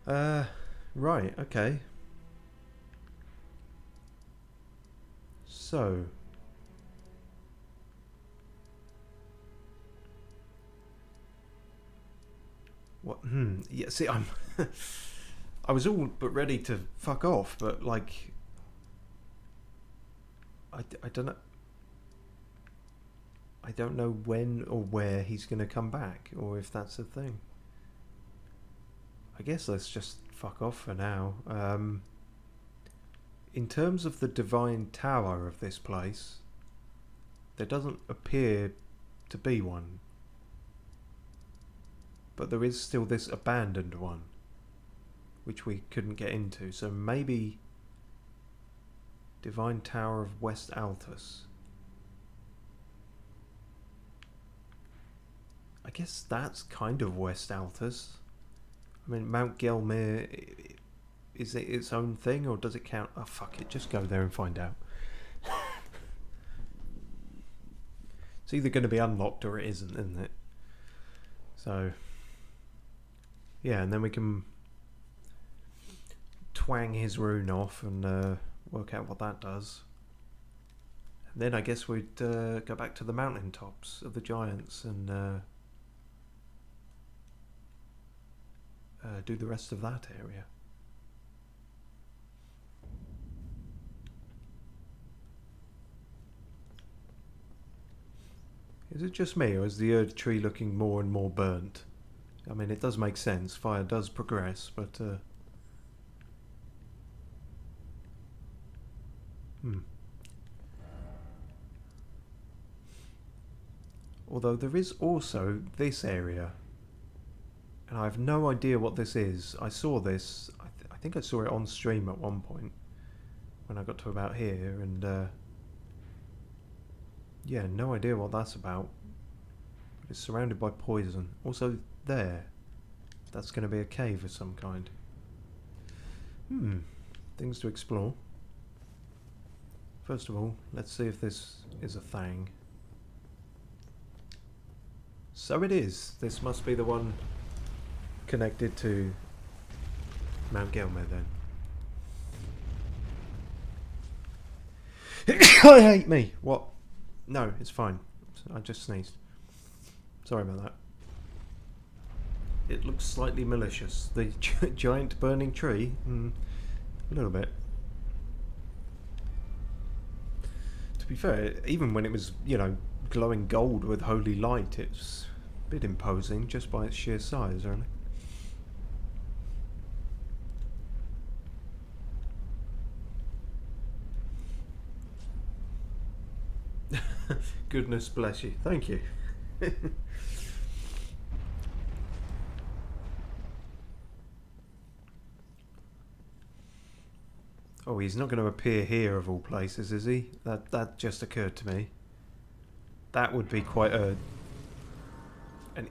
Right, okay. So... what? Yeah, see, I'm... I was all but ready to fuck off, but, like... I don't know... I don't know when or where he's going to come back, or if that's a thing. I guess let's just fuck off for now. In terms of the Divine Tower of this place, there doesn't appear to be one. But there is still this abandoned one, which we couldn't get into. So maybe Divine Tower of West Altus. I guess that's kind of West Altus. I mean, Mount Gelmir, is it its own thing, or does it count? Oh, fuck it, just go there and find out. It's either going to be unlocked or it isn't it? So, yeah, and then we can twang his rune off and work out what that does. And then I guess we'd go back to the mountaintops of the giants and do the rest of that area. Is it just me, or is the Erd tree looking more and more burnt? I mean, it does make sense. Fire does progress, but... Although there is also this area. And I have no idea what this is. I saw this... I think I saw it on stream at one point. When I got to about here, and... yeah, no idea what that's about. But it's surrounded by poison. Also, there. That's going to be a cave of some kind. Things to explore. First of all, let's see if this is a thing. So it is. This must be the one connected to Mount Gelmir then. I hate me. What? No, it's fine. I just sneezed. Sorry about that. It looks slightly malicious. The giant burning tree? A little bit. To be fair, even when it was, you know, glowing gold with holy light, it's a bit imposing just by its sheer size, really. Goodness bless you. Thank you. Oh, he's not going to appear here of all places, is he? That just occurred to me. That would be quite an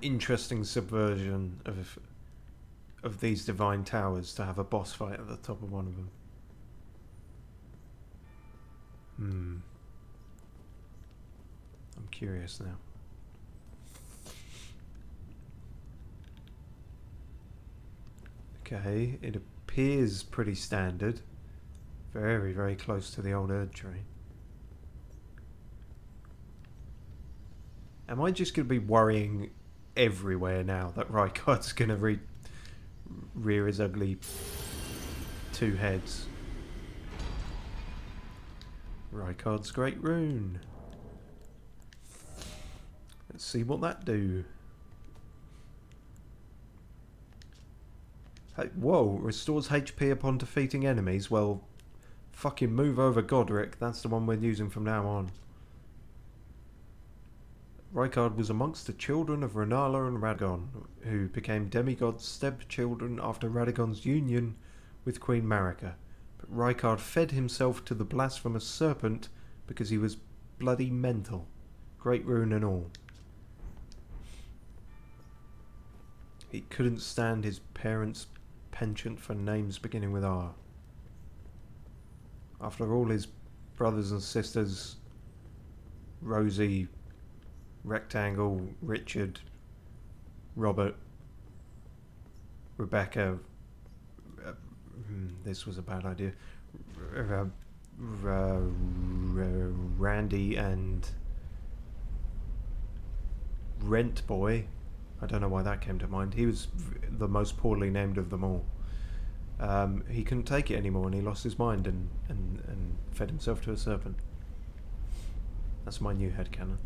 interesting subversion of these divine towers, to have a boss fight at the top of one of them. I'm curious now. Okay, it appears pretty standard. Very, very close to the old Erd tree. Am I just going to be worrying everywhere now that Rykard's going to rear his ugly two heads? Rykard's Great Rune. Let's see what that do. Hey, whoa, restores HP upon defeating enemies. Well, fucking move over, Godric. That's the one we're using from now on. Rykard was amongst the children of Renala and Radagon, who became demigods' stepchildren after Radagon's union with Queen Marika. But Rykard fed himself to the blasphemous serpent because he was bloody mental. Great rune and all. He couldn't stand his parents' penchant for names beginning with R. After all his brothers and sisters, Rosie, Rectangle, Richard, Robert, Rebecca. This was a bad idea. Randy and Rent Boy. I don't know why that came to mind. He was the most poorly named of them all. He couldn't take it anymore and he lost his mind and fed himself to a serpent. That's my new headcanon.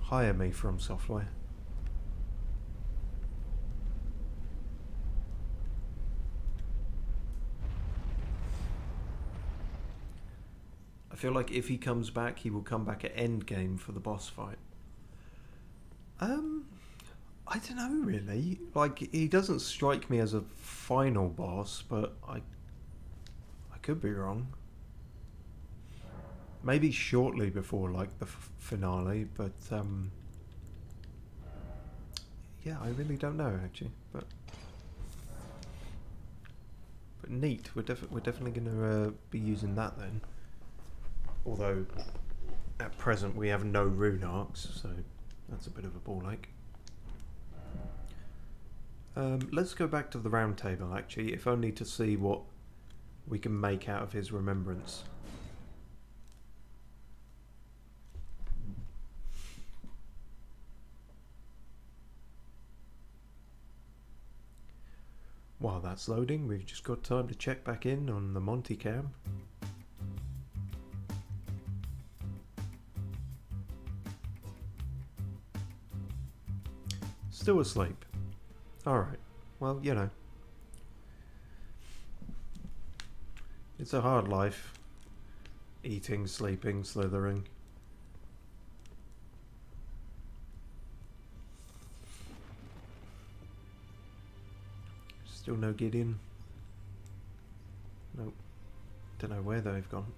Hire me from software. I feel like if he comes back, he will come back at endgame for the boss fight. I don't know really. Like, he doesn't strike me as a final boss, but I could be wrong. Maybe shortly before, like, the finale, but yeah, I really don't know actually. But neat. We're definitely going to be using that then. Although at present we have no rune arcs, so that's a bit of a ball ache. Let's go back to the round table actually, if only to see what we can make out of his remembrance. While that's loading, we've just got time to check back in on the Monty cam. Still asleep. Alright, well, you know. It's a hard life. Eating, sleeping, slithering. Still no Gideon. Nope. Don't know where they've gone.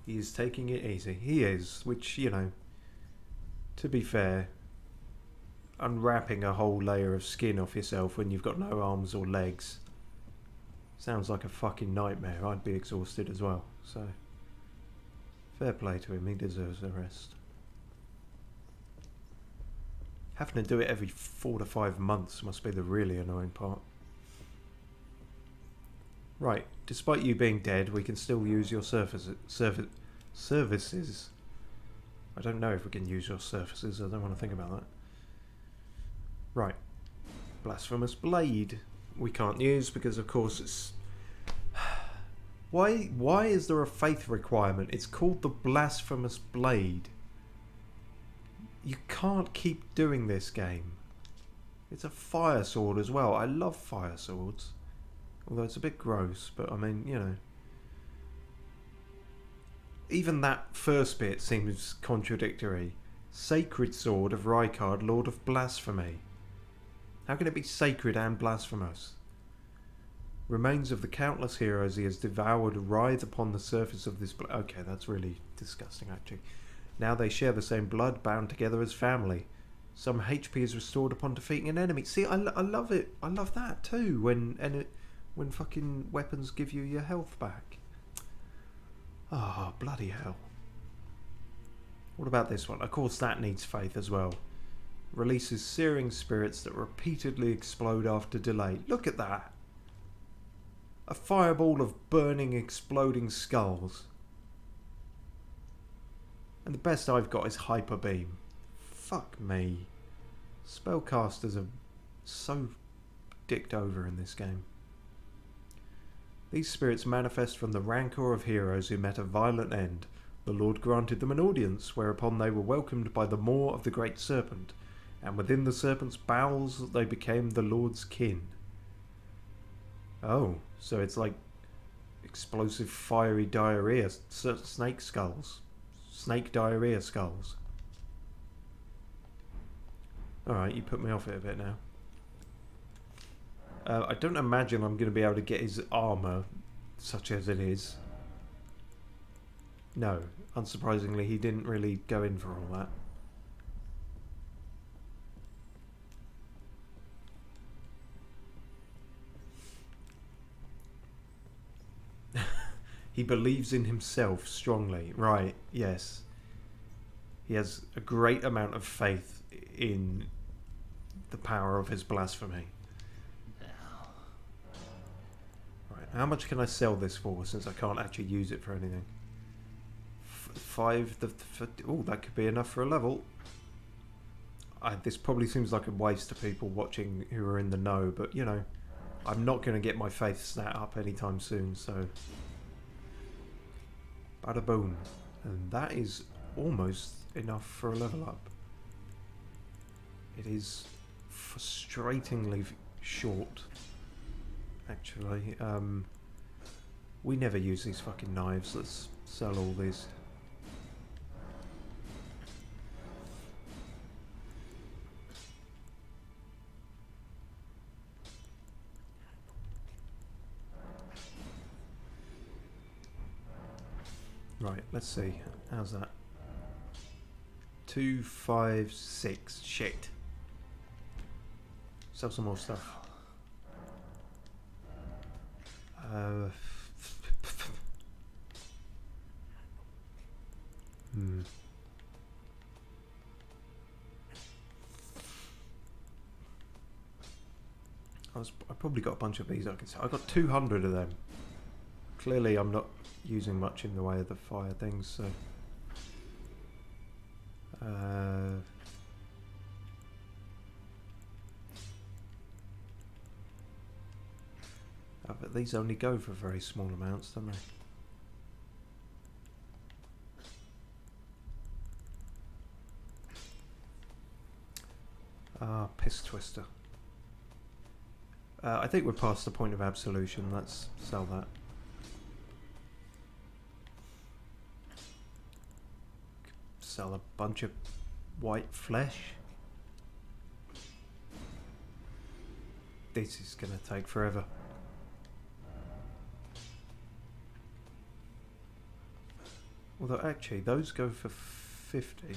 He is taking it easy. He is, which, you know, to be fair, unwrapping a whole layer of skin off yourself when you've got no arms or legs sounds like a fucking nightmare. I'd be exhausted as well, so fair play to him. He deserves a rest. Having to do it every 4 to 5 months must be the really annoying part. Right, despite you being dead, we can still use your services. I don't know if we can use your surfaces. I don't want to think about that. Right. Blasphemous Blade. We can't use because, of course, it's... Why is there a faith requirement? It's called the Blasphemous Blade. You can't keep doing this game. It's a fire sword as well. I love fire swords. Although it's a bit gross, but I mean, you know. Even that first bit seems contradictory. Sacred Sword of Rykard, Lord of Blasphemy. How can it be sacred and blasphemous? Remains of the countless heroes he has devoured writhe upon the surface of this... Okay, that's really disgusting, actually. Now they share the same blood, bound together as family. Some HP is restored upon defeating an enemy. See, I love it. I love that too, when fucking weapons give you your health back. Ah, oh, bloody hell. What about this one? Of course that needs faith as well. Releases searing spirits that repeatedly explode after delay. Look at that. A fireball of burning, exploding skulls. And the best I've got is Hyper Beam. Fuck me. Spellcasters are so dicked over in this game. These spirits manifest from the rancor of heroes who met a violent end. The Lord granted them an audience, whereupon they were welcomed by the maw of the great serpent, and within the serpent's bowels they became the Lord's kin. Oh, so it's like explosive fiery diarrhea, snake skulls. Snake diarrhea skulls. Alright, you put me off it a bit now. I don't imagine I'm going to be able to get his armour, such as it is. No, unsurprisingly, he didn't really go in for all that. He believes in himself strongly. Right, yes. He has a great amount of faith in the power of his blasphemy. Right, how much can I sell this for, since I can't actually use it for anything? 5... Oh, that could be enough for a level. This probably seems like a waste to people watching who are in the know, but, you know, I'm not going to get my faith stat up anytime soon, so... Bada boom. And that is almost enough for a level up. It is frustratingly short, actually. We never use these fucking knives. Let's sell all these. Right, let's see. How's that? 2, 5, 6. Shit. Sell some more stuff. I probably got a bunch of these I can sell. I got 200 of them. Clearly I'm not using much in the way of the fire things, so... but these only go for very small amounts, don't they? Ah, piss twister. I think we're past the point of absolution. Let's sell that. Sell a bunch of white flesh. This is gonna take forever. Although actually those go for 50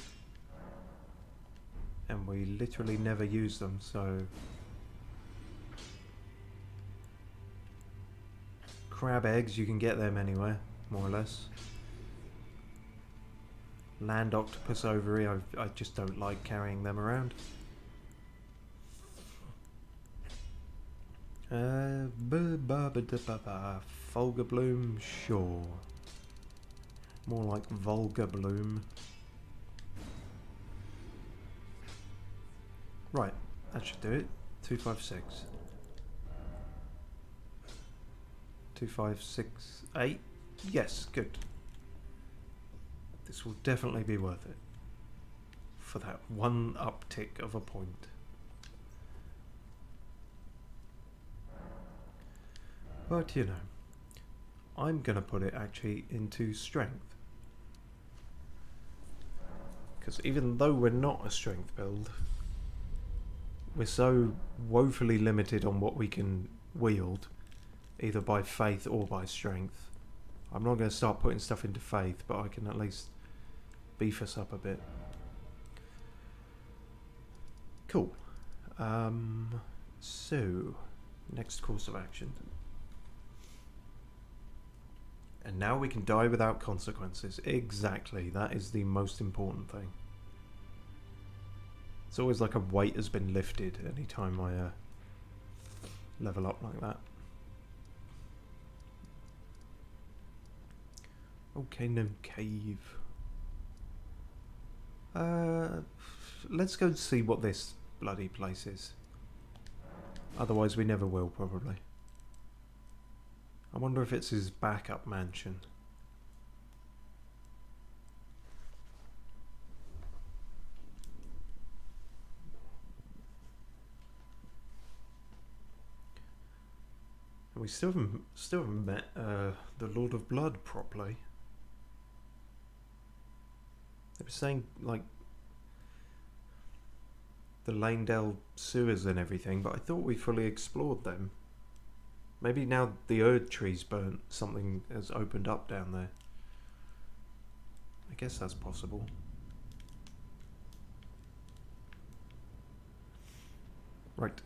and we literally never use them, so crab eggs, you can get them anywhere, more or less. Land octopus ovary, I just don't like carrying them around. Vulgar bloom, sure. More like vulgar bloom. Right, that should do it. 256. 2568. Yes, good. This will definitely be worth it. For that one uptick of a point. But you know, I'm gonna put it actually into strength. Because even though we're not a strength build, we're so woefully limited on what we can wield, either by faith or by strength. I'm not going to start putting stuff into faith, but I can at least beef us up a bit. Cool. So, next course of action. And now we can die without consequences. Exactly, that is the most important thing. It's always like a weight has been lifted anytime I level up like that. Okay, no cave. Let's go see what this bloody place is. Otherwise we never will, probably. I wonder if it's his backup mansion. And we still haven't met the Lord of Blood properly. They were saying, like, the Lanedale sewers and everything, but I thought we fully explored them. Maybe now the Erd tree's burnt, something has opened up down there. I guess that's possible. Right.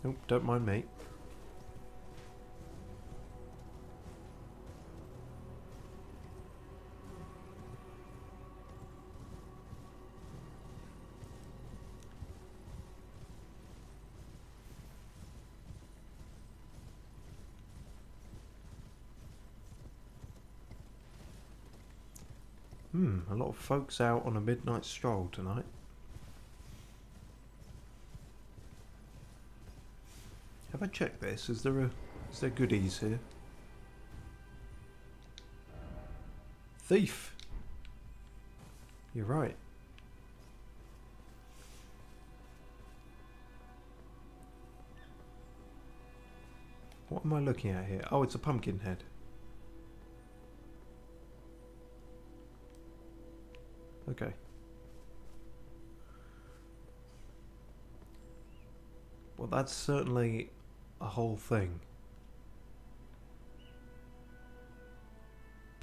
Nope, don't mind me. A lot of folks out on a midnight stroll tonight. Have I checked this? Is there goodies here? Thief! You're right. What am I looking at here? Oh, it's a pumpkin head. Okay. Well, that's certainly a whole thing.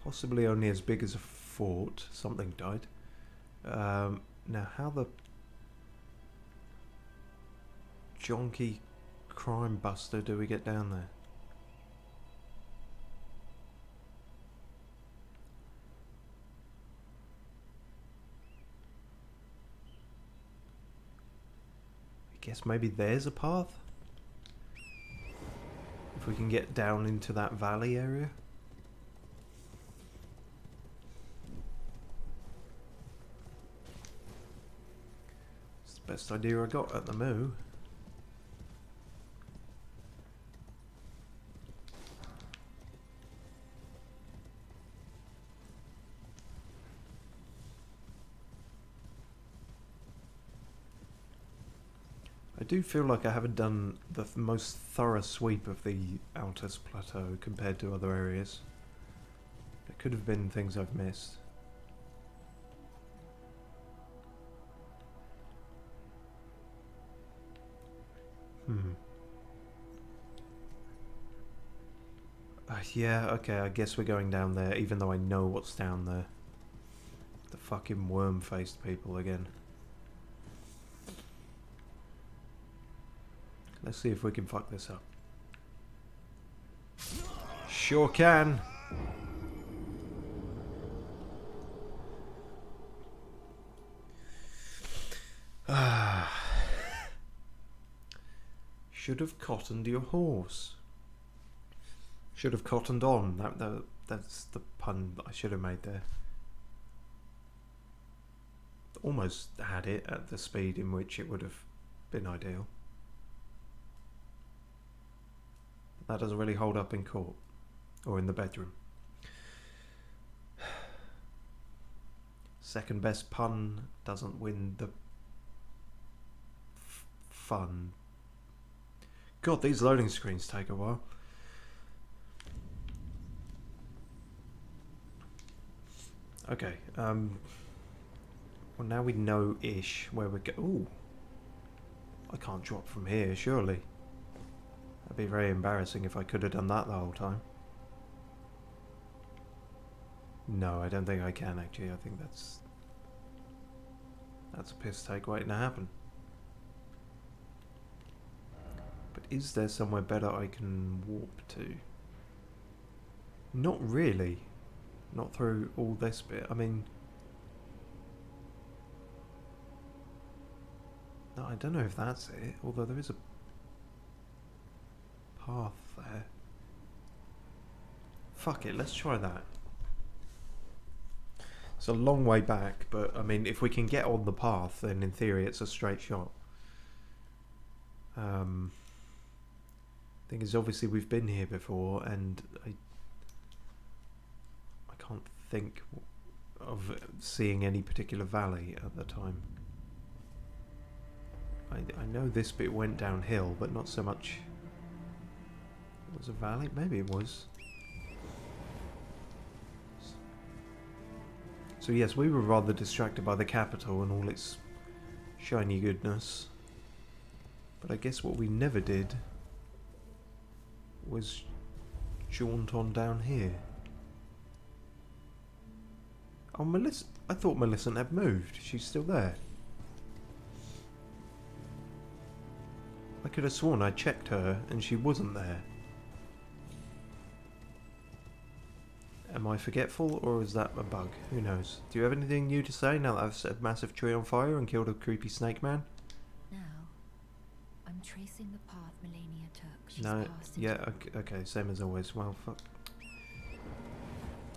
Possibly only as big as a fort. Something died. Now, how the jonky crime buster do we get down there? I guess maybe there's a path? If we can get down into that valley area? It's the best idea I got at the moo. I do feel like I haven't done the most thorough sweep of the Altus Plateau compared to other areas. There could have been things I've missed. Yeah, okay, I guess we're going down there, even though I know what's down there. The fucking worm-faced people again. Let's see if we can fuck this up. Sure can. Should have cottoned your horse. Should have cottoned on. That's the pun that I should have made there. Almost had it at the speed in which it would have been ideal. That doesn't really hold up in court or in the bedroom. Second best pun doesn't win the fun. God, these loading screens take a while. Okay, well now we know-ish where we're Ooh. I can't drop from here, surely. That'd be very embarrassing if I could have done that the whole time. No, I don't think I can actually. I think that's a piss take waiting to happen. But is there somewhere better I can warp to? Not really. Not through all this bit. I mean... No, I don't know if that's it. Although there is a path there. Fuck it, let's try that. It's a long way back, but I mean, if we can get on the path, then in theory it's a straight shot. Thing is, obviously we've been here before, and I can't think of seeing any particular valley at the time. I know this bit went downhill, but not so much. It was a valley? Maybe it was. So yes, we were rather distracted by the capital and all its shiny goodness. But I guess what we never did was jaunt on down here. Oh, Melissa! I thought Millicent had moved. She's still there. I could have sworn I checked her and she wasn't there. Am I forgetful, or is that a bug? Who knows? Do you have anything new to say now that I've set a massive tree on fire and killed a creepy snake man? Now, I'm tracing the path Melania took. She's No, passed into yeah, okay, same as always. Well, fuck.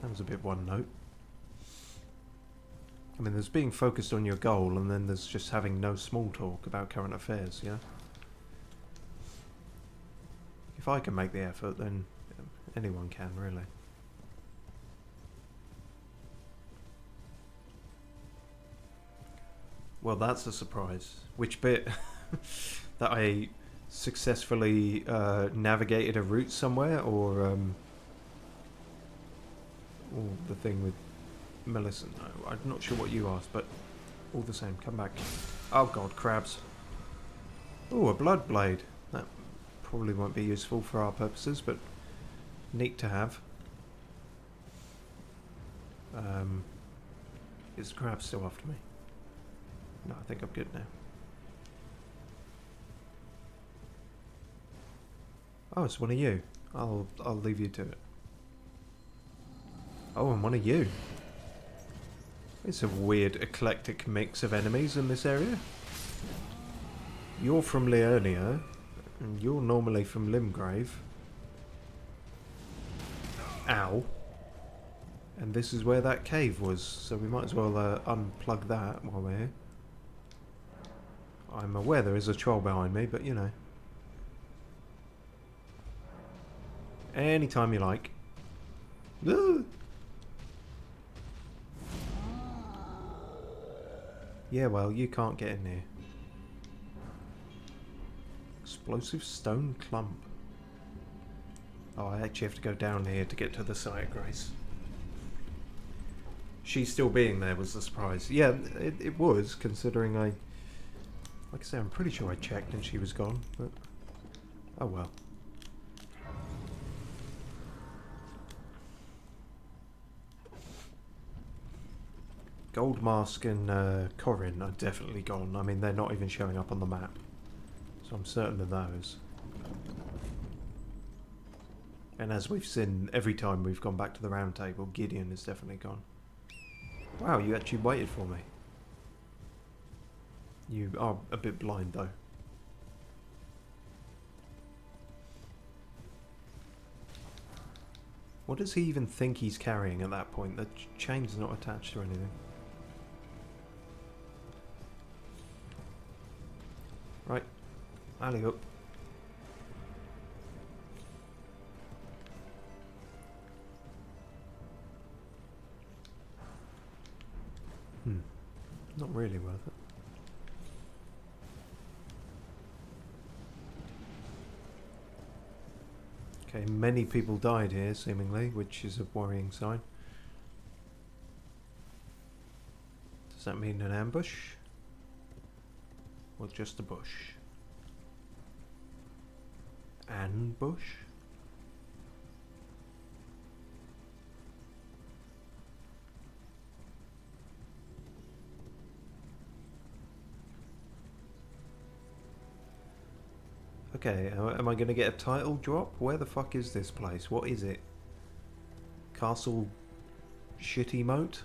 That was a bit one note. I mean, there's being focused on your goal, and then there's just having no small talk about current affairs, yeah? If I can make the effort, then anyone can, really. Well, that's a surprise. Which bit? That I successfully navigated a route somewhere, or the thing with Melissa? No, I'm not sure what you asked, but all the same, come back. Oh god, crabs. Oh, a blood blade. That probably won't be useful for our purposes, but neat to have. Is the crab still after me? No, I think I'm good now. Oh, it's one of you. I'll leave you to it. Oh, and one of you. It's a weird eclectic mix of enemies in this area. You're from Liurnia, and you're normally from Limgrave. Ow. And this is where that cave was, so we might as well unplug that while we're here. I'm aware there is a troll behind me, but you know. Anytime you like. Ugh. Yeah, well, you can't get in here. Explosive stone clump. Oh, I actually have to go down here to get to the site, Grace. She still being there was the surprise. Yeah, it was, considering I... Like I say, I'm pretty sure I checked and she was gone, but... Oh well. Gold Mask and Corin are definitely gone. I mean, they're not even showing up on the map. So I'm certain of those. And as we've seen every time we've gone back to the round table, Gideon is definitely gone. Wow, you actually waited for me. You are a bit blind, though. What does he even think he's carrying at that point? The chain's not attached or anything. Right. Alley up. Not really worth it. Okay, many people died here, seemingly, which is a worrying sign. Does that mean an ambush? Or just a bush? Ambush? Okay, am I going to get a title drop? Where the fuck is this place? What is it? Castle Shitty Moat?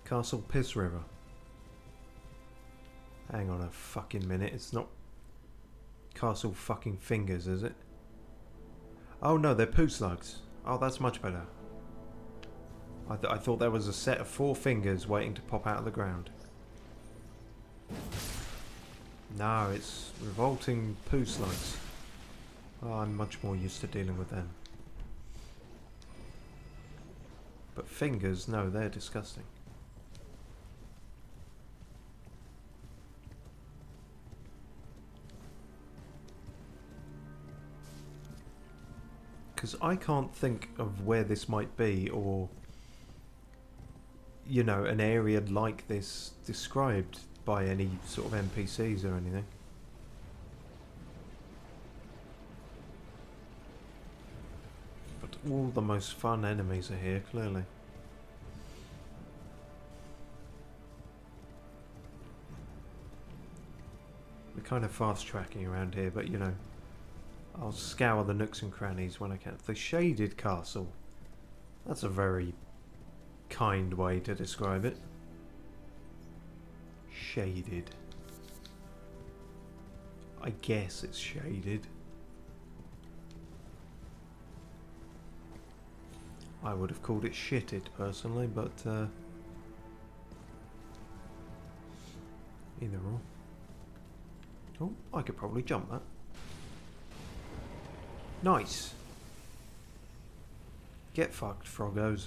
Castle Piss River. Hang on a fucking minute, it's not Castle fucking Fingers, is it? Oh no, they're poo slugs. Oh, that's much better. I thought there was a set of 4 fingers waiting to pop out of the ground. No, it's revolting poo slugs. Oh, I'm much more used to dealing with them. But fingers, no, they're disgusting. Because I can't think of where this might be, or, you know, an area like this described by any sort of NPCs or anything. But all the most fun enemies are here, clearly. We're kind of fast tracking around here, but you know, I'll scour the nooks and crannies when I can. The Shaded Castle. That's a very kind way to describe it. Shaded. I guess it's shaded. I would have called it shitted personally, but either or. Oh, I could probably jump that. Nice. Get fucked, froggos.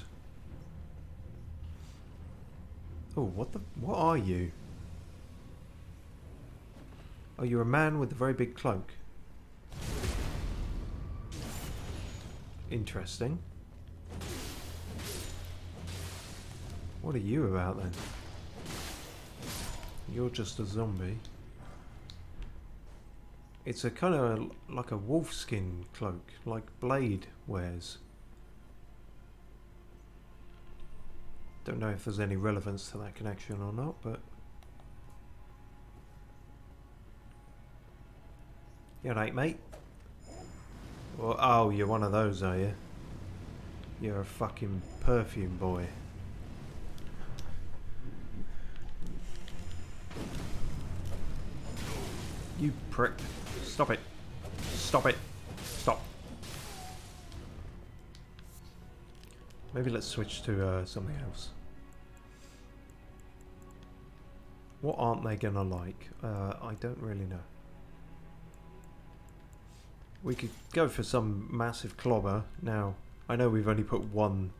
Oh, what are you? Oh, you're a man with a very big cloak. Interesting. What are you about then? You're just a zombie. It's a kind of like a wolfskin cloak, like Blade wears. Don't know if there's any relevance to that connection or not, but... You alright, mate? Well, oh, you're one of those, are you? You're a fucking perfume boy. You prick. Stop it. Stop it. Stop. Maybe let's switch to something else. What aren't they gonna like? I don't really know. We could go for some massive clobber. Now, I know we've only put 1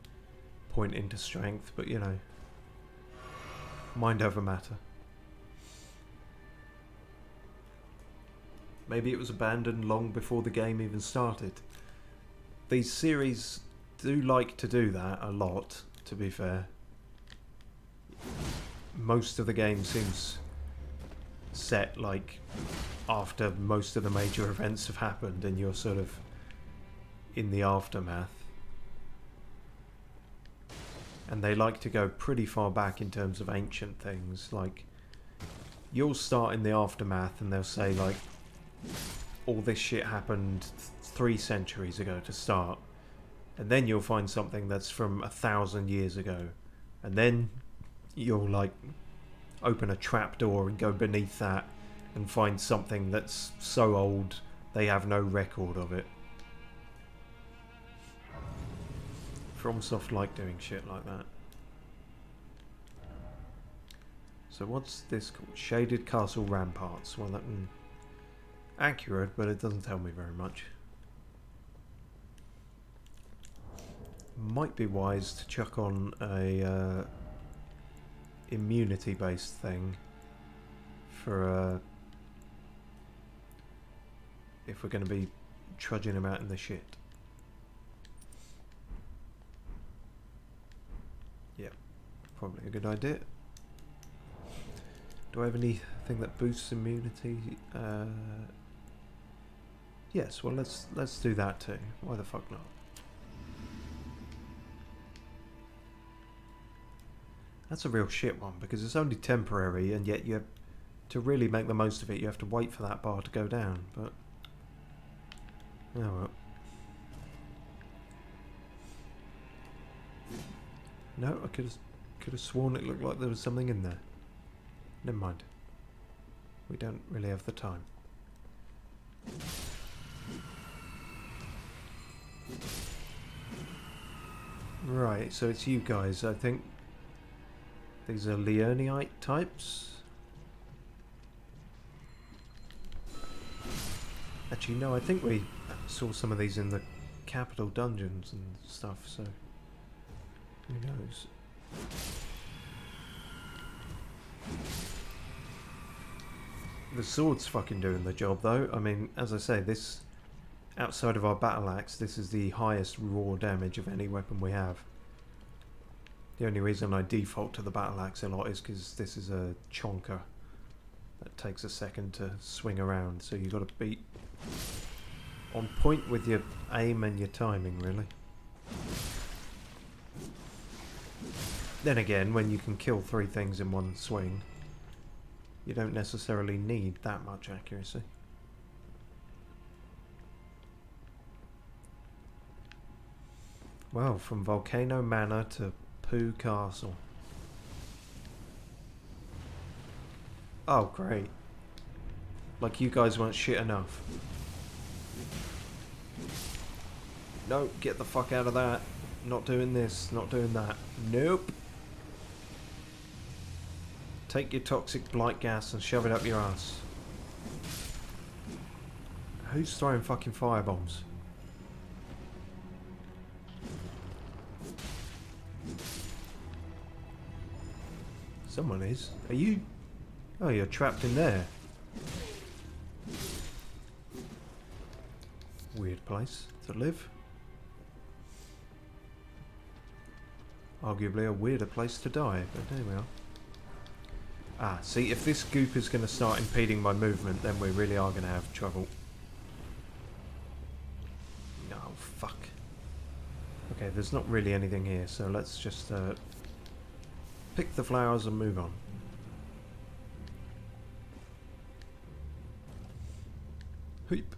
point into strength, but you know, mind over matter. Maybe it was abandoned long before the game even started. These series do like to do that a lot, to be fair. Most of the game seems set like after most of the major events have happened and you're sort of in the aftermath. And they like to go pretty far back in terms of ancient things. Like, you'll start in the aftermath and they'll say like, all this shit happened 3 centuries ago to start, and then you'll find something that's from 1,000 years ago, and then you'll like open a trapdoor and go beneath that and find something that's so old they have no record of it. FromSoft like doing shit like that. So what's this called? Shaded Castle Ramparts. Well, that... accurate, but it doesn't tell me very much. Might be wise to chuck on a immunity based thing for if we're going to be trudging him out in the shit. Yeah, probably a good idea. Do I have anything that boosts immunity? Yes, well let's do that too. Why the fuck not? That's a real shit one because it's only temporary, and yet you have to really make the most of it. You have to wait for that bar to go down. But oh well. No, I could have sworn it looked like there was something in there. Never mind. We don't really have the time. Right, so it's you guys, I think. These are Leonite types. Actually, no, I think we saw some of these in the capital dungeons and stuff, so who knows. The sword's fucking doing the job though. I mean, as I say, this, outside of our battle axe, this is the highest raw damage of any weapon we have. The only reason I default to the battle axe a lot is because this is a chonker that takes a second to swing around, so you've got to be on point with your aim and your timing, really. Then again, when you can kill 3 things in one swing, you don't necessarily need that much accuracy. Well, from Volcano Manor to Pooh Castle. Oh, great. Like you guys weren't shit enough. No, get the fuck out of that. Not doing this, not doing that. Nope. Take your toxic blight gas and shove it up your ass. Who's throwing fucking firebombs? Someone is. Are you? Oh, you're trapped in there. Weird place to live. Arguably a weirder place to die, but there we are. Ah, see, if this goop is going to start impeding my movement, then we really are going to have trouble. No, fuck. Okay, there's not really anything here, so let's just pick the flowers and move on. Heap.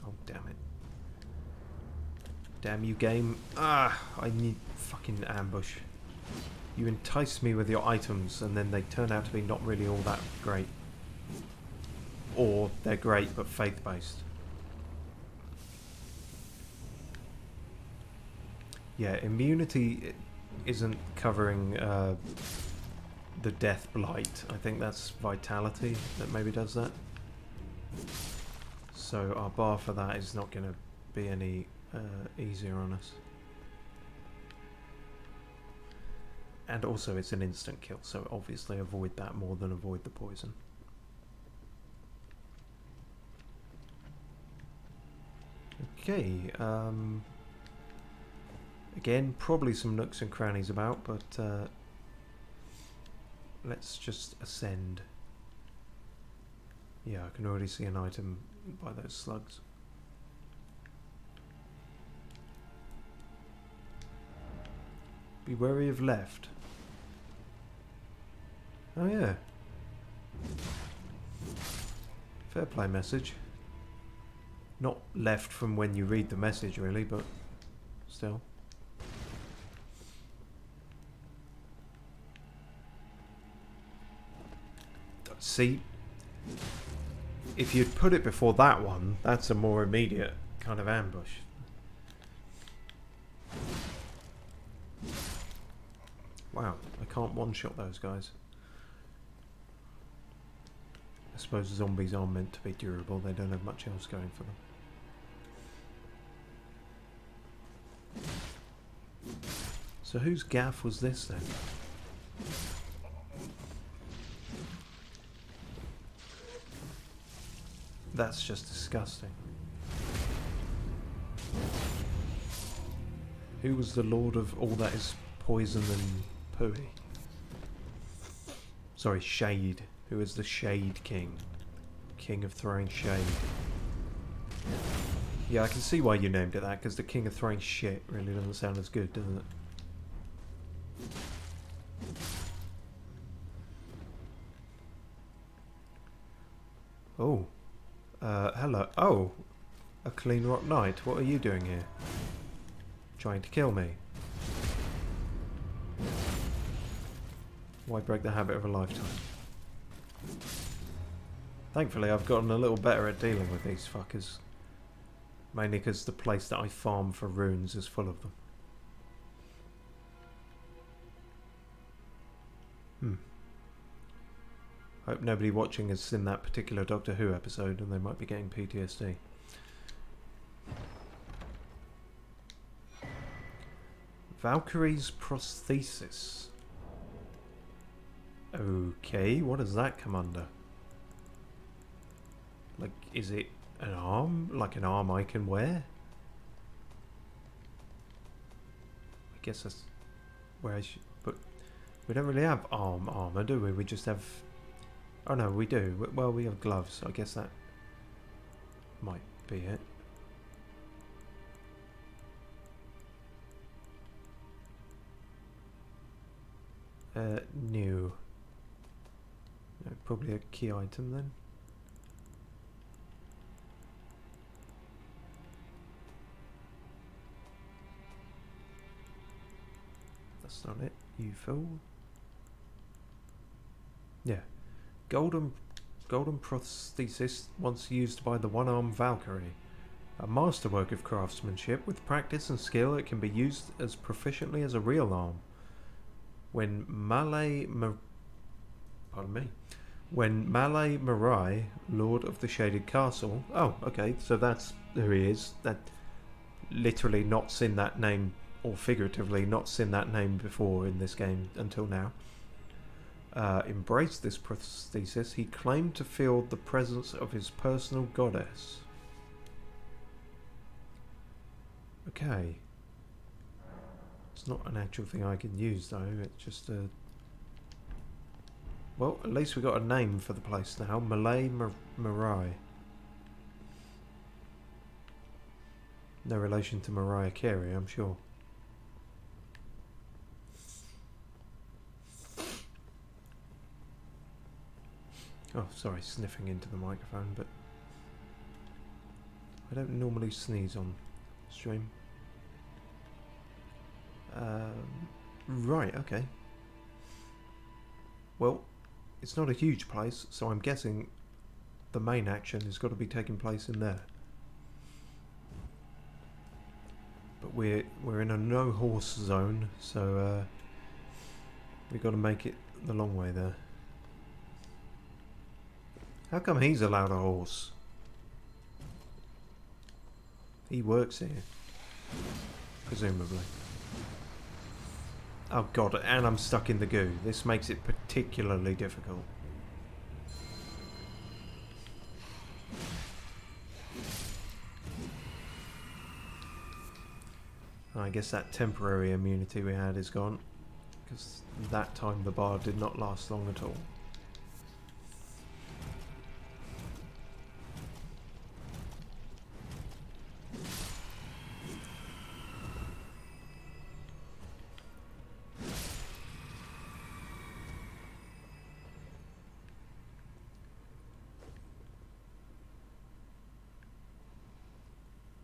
Oh, damn it. Damn you, game. Ah, I need fucking ambush. You entice me with your items, and then they turn out to be not really all that great. Or they're great, but faith-based. Yeah, immunity isn't covering the death blight. I think that's vitality that maybe does that. So our bar for that is not going to be any easier on us. And also it's an instant kill, so obviously avoid that more than avoid the poison. Okay, again, probably some nooks and crannies about, but let's just ascend. Yeah, I can already see an item by those slugs. Be wary of left. Oh yeah. Fair play message. Not left from when you read the message really, but still. See, if you'd put it before that one, that's a more immediate kind of ambush. Wow, I can't one-shot those guys. I suppose zombies are meant to be durable, they don't have much else going for them. So whose gaff was this then? That's just disgusting. Who was the lord of all that is poison and pooey? Sorry, shade. Who is the Shade King? King of throwing shade. Yeah, I can see why you named it that, because the king of throwing shit really doesn't sound as good, doesn't it? Oh. Hello. Oh. A Clean Rock Knight. What are you doing here? Trying to kill me? Why break the habit of a lifetime? Thankfully, I've gotten a little better at dealing with these fuckers. Mainly because the place that I farm for runes is full of them. Hope nobody watching has seen that particular Doctor Who episode and they might be getting PTSD. Valkyrie's prosthesis. Okay, what does that come under? Like, is it an arm? Like an arm I can wear? I guess that's where I should... But we don't really have arm armour, do we? We just have... Oh no, we do. Well, we have gloves, so I guess that might be it. New. No, probably a key item then. That's not it, you fool. Yeah. Golden prosthesis once used by the one-armed Valkyrie. A masterwork of craftsmanship. With practice and skill it can be used as proficiently as a real arm. When Malay Marai, Lord of the Shaded Castle... Oh, okay, so that's who he is. That literally not seen that name, or figuratively not seen that name before in this game until now. Embraced this prosthesis, he claimed to feel the presence of his personal goddess. Okay. It's not an actual thing I can use though, it's just a... Well, at least we got a name for the place now. Malay Marai. No relation to Mariah Carey, I'm sure. Oh, sorry, sniffing into the microphone, but I don't normally sneeze on stream. Right, okay. Well, it's not a huge place, so I'm guessing the main action has got to be taking place in there. But we're in a no horse zone, so we've got to make it the long way there. How come he's allowed a horse? He works here, presumably. Oh god, and I'm stuck in the goo. This makes it particularly difficult. I guess that temporary immunity we had is gone, because that time the bar did not last long at all.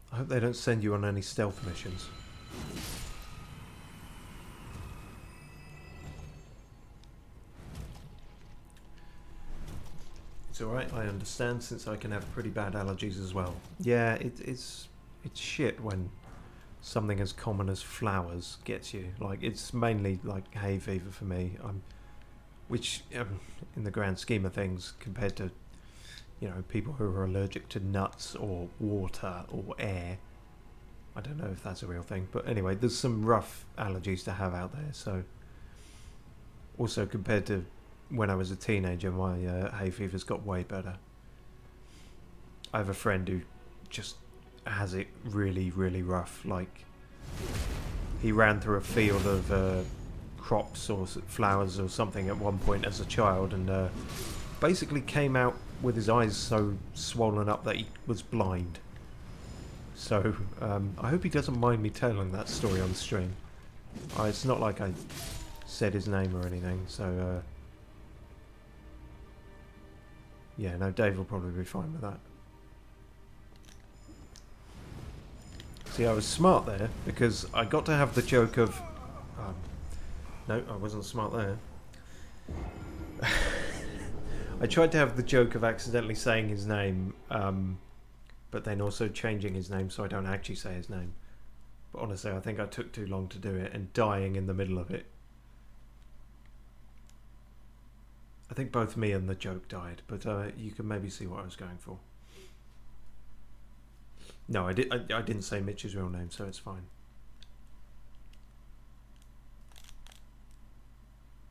I hope they don't send you on any stealth missions. It's alright, I understand, since I can have pretty bad allergies as well. Yeah, it's shit when something as common as flowers gets you. Like, it's mainly like hay fever for me. Which, in the grand scheme of things, compared to, you know, people who are allergic to nuts or water or air, I don't know if that's a real thing. But anyway, there's some rough allergies to have out there. So, also compared to when I was a teenager, my hay fever's got way better. I have a friend who just has it really, really rough. Like, he ran through a field of crops or flowers or something at one point as a child, and basically came out with his eyes so swollen up that he was blind. So I hope he doesn't mind me telling that story on stream. It's not like I said his name or anything, so yeah, no, Dave will probably be fine with that. See, I was smart there, because I got to have the joke of... no, I wasn't smart there. I tried to have the joke of accidentally saying his name, but then also changing his name so I don't actually say his name. But honestly, I think I took too long to do it, and dying in the middle of it. I think both me and the joke died, but you can maybe see what I was going for. No, I didn't say Mitch's real name, so it's fine.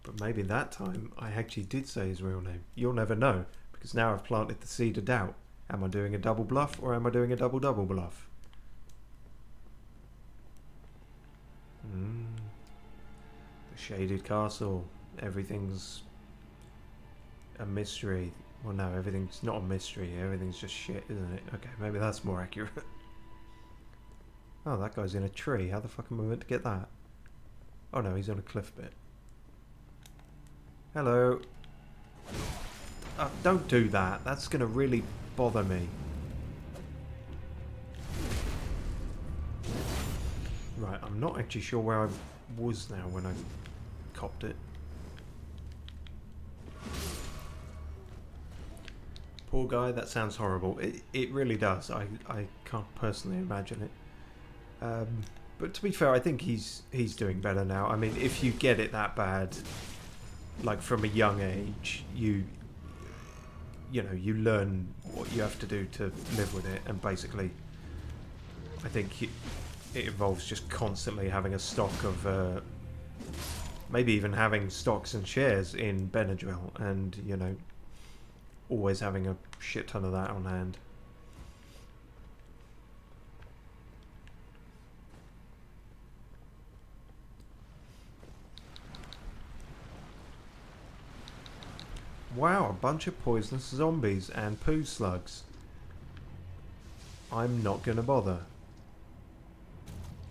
But maybe that time I actually did say his real name. You'll never know, because now I've planted the seed of doubt. Am I doing a double bluff, or am I doing a double bluff? The Shaded Castle. Everything's a mystery. Well, no, everything's not a mystery. Everything's just shit, isn't it? Okay, maybe that's more accurate. Oh, that guy's in a tree. How the fuck am I meant to get that? Oh no, he's on a cliff bit. Hello. Don't do that. That's going to really bother me. Right, I'm not actually sure where I was now when I copped it. Poor guy, that sounds horrible. It really does. I can't personally imagine it. But to be fair, I think he's doing better now. I mean, if you get it that bad, like from a young age, you know, you learn what you have to do to live with it, and basically, I think it involves just constantly having a stock of, maybe even having stocks and shares in Benadryl, and, you know, always having a shit ton of that on hand. Wow, a bunch of poisonous zombies and poo slugs. I'm not gonna bother.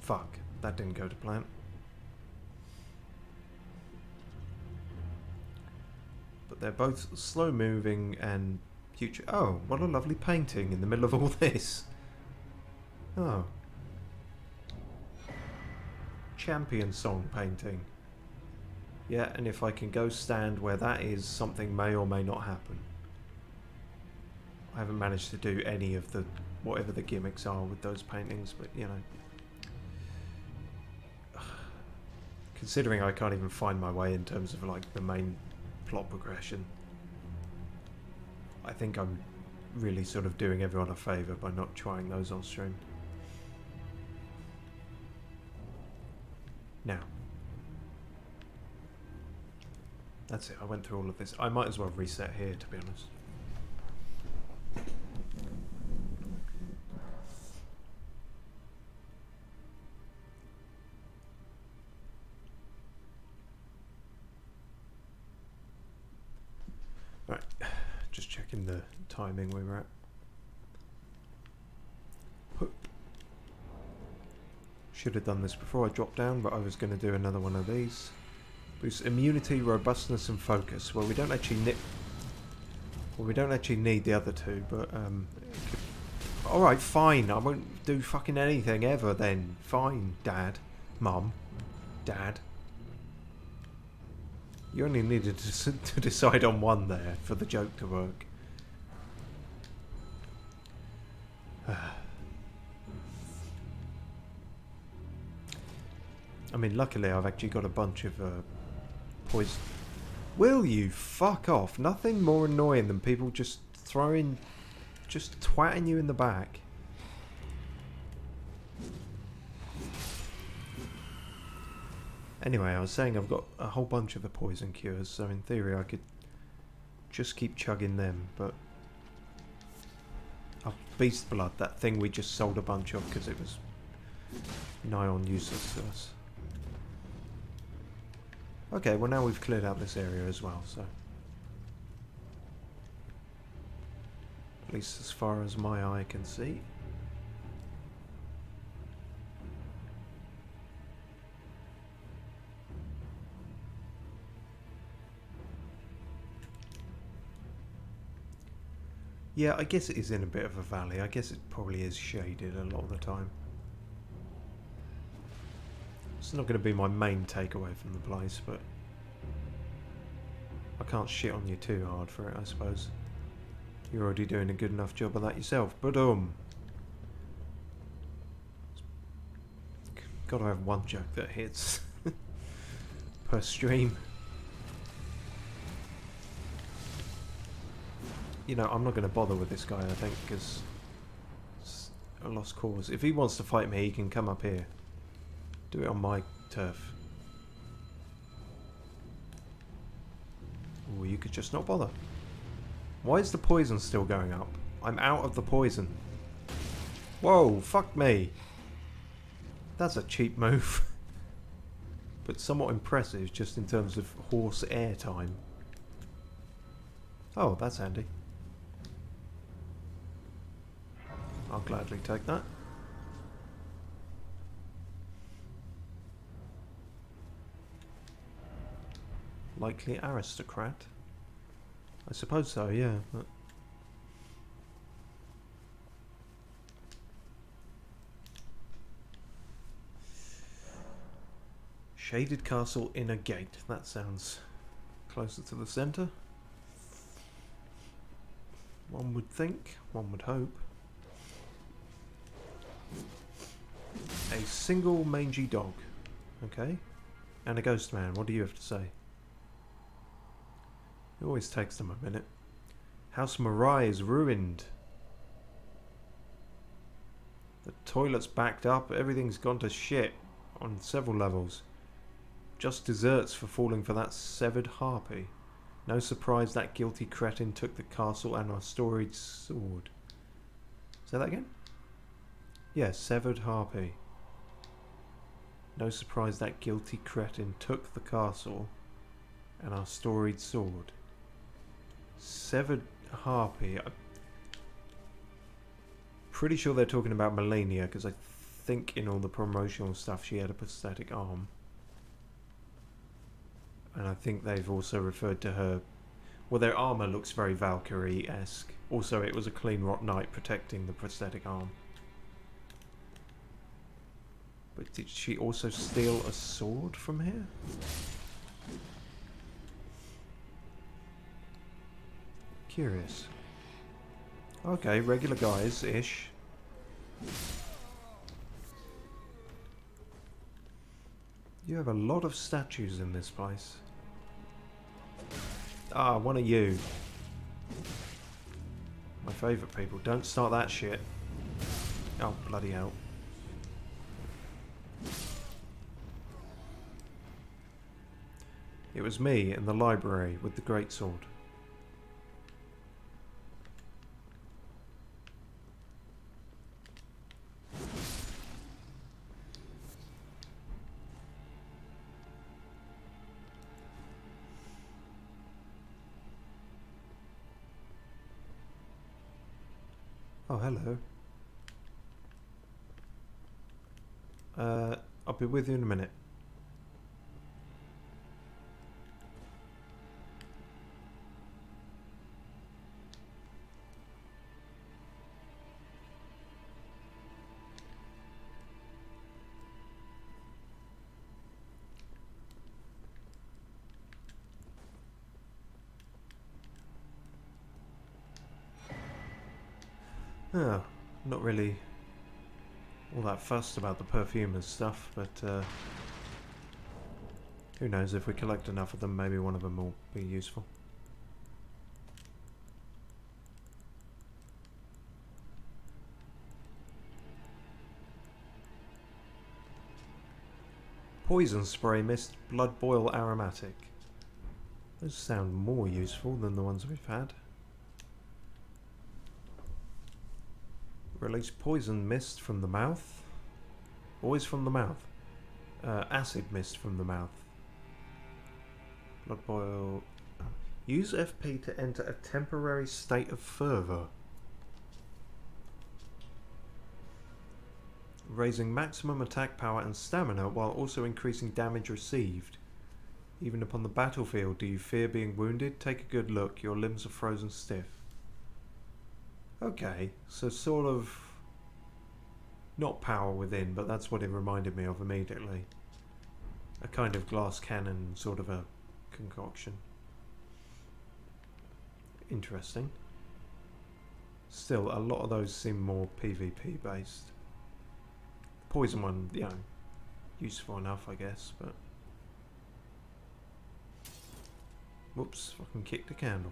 Fuck, that didn't go to plan. But they're both slow moving and future. Oh, what a lovely painting in the middle of all this. Oh. Champion song painting. Yeah, and if I can go stand where that is, something may or may not happen. I haven't managed to do any of the whatever the gimmicks are with those paintings, but you know. Considering I can't even find my way in terms of like the main plot progression, I think I'm really sort of doing everyone a favour by not trying those on stream. Now. That's it, I went through all of this. I might as well reset here, to be honest. Right, just checking the timing we were at. Should have done this before I dropped down, but I was going to do another one of these. Boosts immunity, robustness, and focus. Well, we don't actually need the other two, but all right, fine. I won't do fucking anything ever then. Fine, Dad, Mum, Dad. You only needed to decide on one there for the joke to work. I mean, luckily I've actually got a bunch of poison. Will you fuck off? Nothing more annoying than people just twatting you in the back. Anyway, I was saying I've got a whole bunch of the poison cures, so in theory I could just keep chugging them, but... Oh, beast blood, that thing we just sold a bunch of because it was nigh on useless to us. Okay, well now we've cleared out this area as well, so... At least as far as my eye can see. Yeah, I guess it is in a bit of a valley. I guess it probably is shaded a lot of the time. It's not going to be my main takeaway from the place, but I can't shit on you too hard for it, I suppose. You're already doing a good enough job of that yourself. But got to have one joke that hits per stream. You know, I'm not going to bother with this guy, I think, because it's a lost cause. If he wants to fight me, he can come up here. Do it on my turf. Or you could just not bother. Why is the poison still going up? I'm out of the poison. Whoa, fuck me. That's a cheap move. But somewhat impressive just in terms of horse air time. Oh, that's handy. I'll gladly take that. Likely aristocrat. I suppose so, yeah. But Shaded Castle Inner Gate. That sounds closer to the centre. One would think, one would hope. A single mangy dog. Okay. And a ghost man. What do you have to say? It always takes them a minute. House Marai is ruined. The toilet's backed up. Everything's gone to shit on several levels. Just desserts for falling for that severed harpy. No surprise that guilty cretin took the castle and our storied sword. Say that again? Yes, severed harpy. No surprise that guilty cretin took the castle and our storied sword. Severed harpy. I'm pretty sure they're talking about Melania, because I think in all the promotional stuff she had a prosthetic arm. And I think they've also referred to her... Well, their armour looks very Valkyrie-esque. Also, it was a clean rot knight protecting the prosthetic arm. But did she also steal a sword from here? Curious. Okay, regular guys-ish. You have a lot of statues in this place. Ah, one of you. My favourite people. Don't start that shit. Oh, bloody hell. It was me in the library with the greatsword. Oh, hello. I'll be with you in a minute. Oh, not really all that fussed about the perfume and stuff, but who knows, if we collect enough of them, maybe one of them will be useful. Poison spray mist, blood boil aromatic. Those sound more useful than the ones we've had. Release poison mist from the mouth. Always from the mouth. Acid mist from the mouth. Blood boil. Use FP to enter a temporary state of fervour. Raising maximum attack power and stamina while also increasing damage received. Even upon the battlefield, do you fear being wounded? Take a good look. Your limbs are frozen stiff. Okay, so sort of not power within, but that's what it reminded me of immediately. A kind of glass cannon, sort of a concoction. Interesting. Still, a lot of those seem more PvP based. Poison one, you know, useful enough, I guess, but... Whoops, fucking kicked a candle.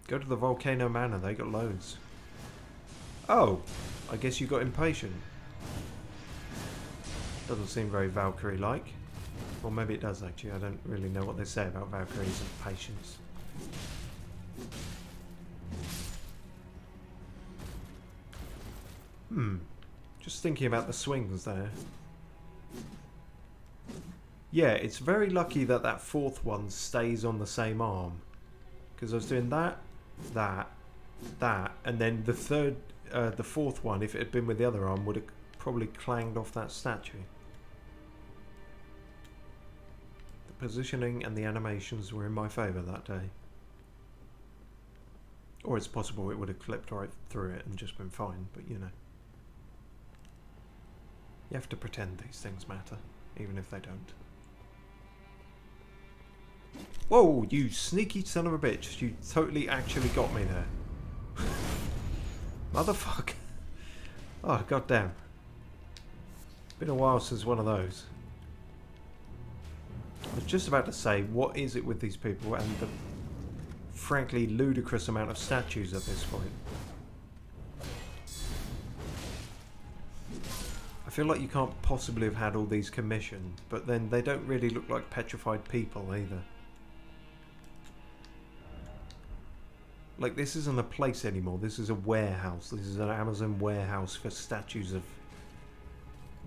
Go to the Volcano Manor, they got loads. Oh, I guess you got impatient. Doesn't seem very Valkyrie-like. Well, maybe it does actually, I don't really know what they say about Valkyries and patience. Just thinking about the swings there. Yeah, it's very lucky that that fourth one stays on the same arm. Because I was doing that, and then the fourth one, if it had been with the other arm, would have probably clanged off that statue. The positioning and the animations were in my favour that day. Or it's possible it would have clipped right through it and just been fine, but you know. You have to pretend these things matter, even if they don't. Whoa, you sneaky son of a bitch. You totally actually got me there. Motherfucker. Oh, goddamn. Been a while since one of those. I was just about to say, what is it with these people and the frankly ludicrous amount of statues at this point? I feel like you can't possibly have had all these commissioned, but then they don't really look like petrified people either. Like, this isn't a place anymore, this is a warehouse. This is an Amazon warehouse for statues of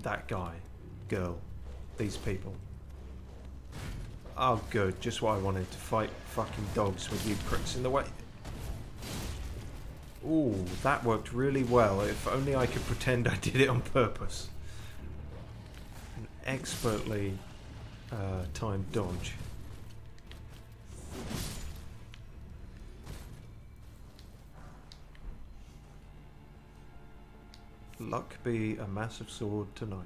that guy, girl, these people. Oh good, just what I wanted, to fight fucking dogs with you pricks in the way. Ooh, that worked really well. If only I could pretend I did it on purpose. An expertly timed dodge. Luck be a massive sword tonight.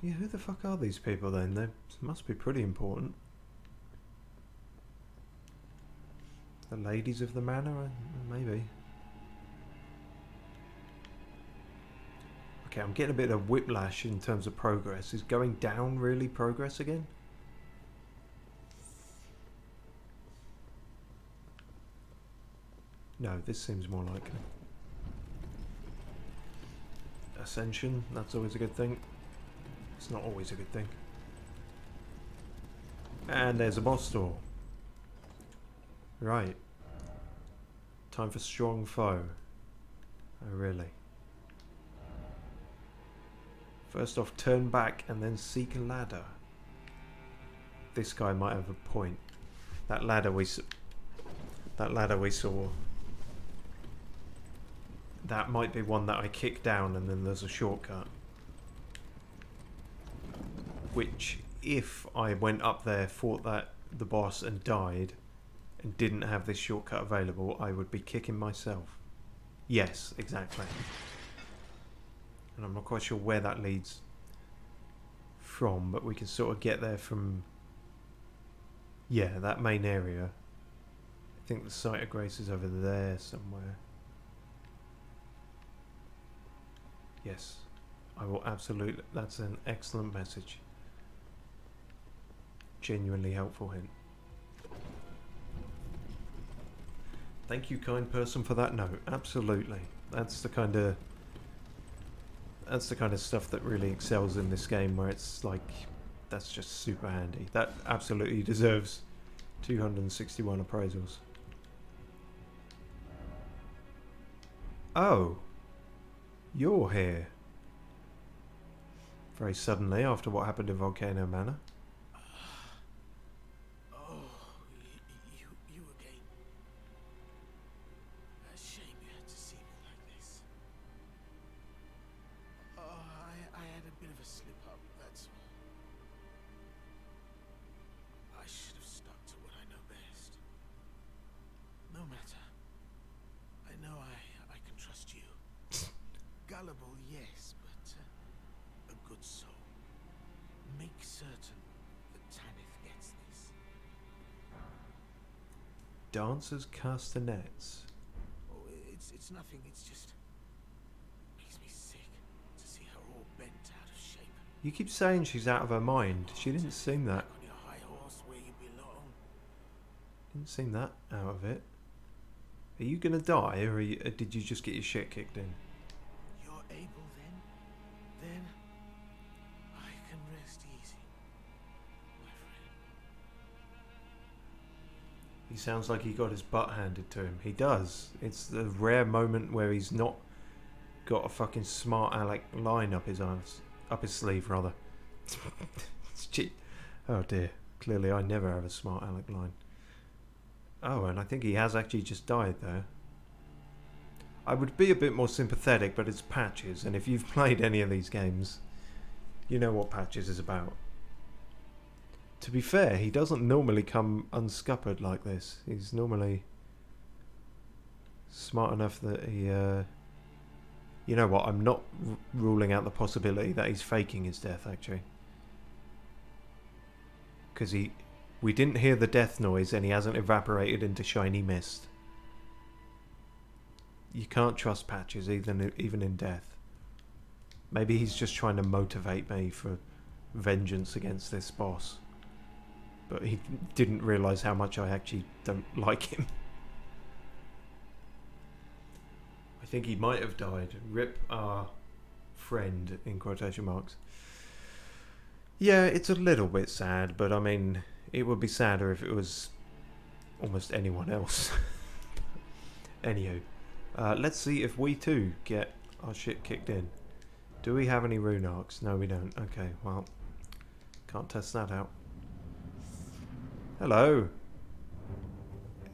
Yeah, who the fuck are these people then? They must be pretty important. The ladies of the manor? Maybe. Okay, I'm getting a bit of whiplash in terms of progress. Is going down really progress again? No, this seems more likely. Ascension, that's always a good thing. It's not always a good thing. And there's a boss door. Right. Time for strong foe. Oh, really? First off, turn back and then seek a ladder. This guy might have a point. That ladder we saw. That might be one that I kick down and then there's a shortcut. Which, if I went up there, fought the boss and died, and didn't have this shortcut available, I would be kicking myself. Yes, exactly. And I'm not quite sure where that leads from, but we can sort of get there from, yeah, that main area. I think the site of grace is over there somewhere. Yes, I will absolutely. That's an excellent message. Genuinely helpful hint. Thank you, kind person, for that note. Absolutely. That's the kind of stuff that really excels in this game, where it's like, that's just super handy. That absolutely deserves 261 appraisals. Oh. You're here. Very suddenly after what happened in Volcano Manor. You again. A shame you had to see me like this. I had a bit of a slip up, that's all. I should have stuck to what I know best. No matter. I know I can trust you. Gullible, yes, but a good soul. Make certain that Tonic gets this. Dancers castanets. Oh, it's nothing. It's just makes me sick to see her all bent out of shape. You keep saying she's out of her mind. She didn't seem that. Back on your high horse where you belong. Didn't seem that out of it. Are you gonna die, or did you just get your shit kicked in? You're able then I can rest easy, my friend. He sounds like he got his butt handed to him. He does. It's the rare moment where he's not got a fucking smart aleck line up his ass, up his sleeve rather. It's cheap. Oh dear. Clearly I never have a smart aleck line. Oh, and I think he has actually just died there. I would be a bit more sympathetic, but it's Patches, and if you've played any of these games, you know what Patches is about. To be fair, he doesn't normally come unscuppered like this. He's normally smart enough that he... you know what, I'm not ruling out the possibility that he's faking his death, actually. Because we didn't hear the death noise, and he hasn't evaporated into shiny mist. You can't trust Patches, even in death. Maybe he's just trying to motivate me for vengeance against this boss. But he didn't realise how much I actually don't like him. I think he might have died. Rip our friend, in quotation marks. Yeah, it's a little bit sad, but I mean, it would be sadder if it was almost anyone else. Anywho, let's see if we too get our shit kicked in. Do we have any rune arcs? No, we don't. Okay, well, can't test that out. Hello.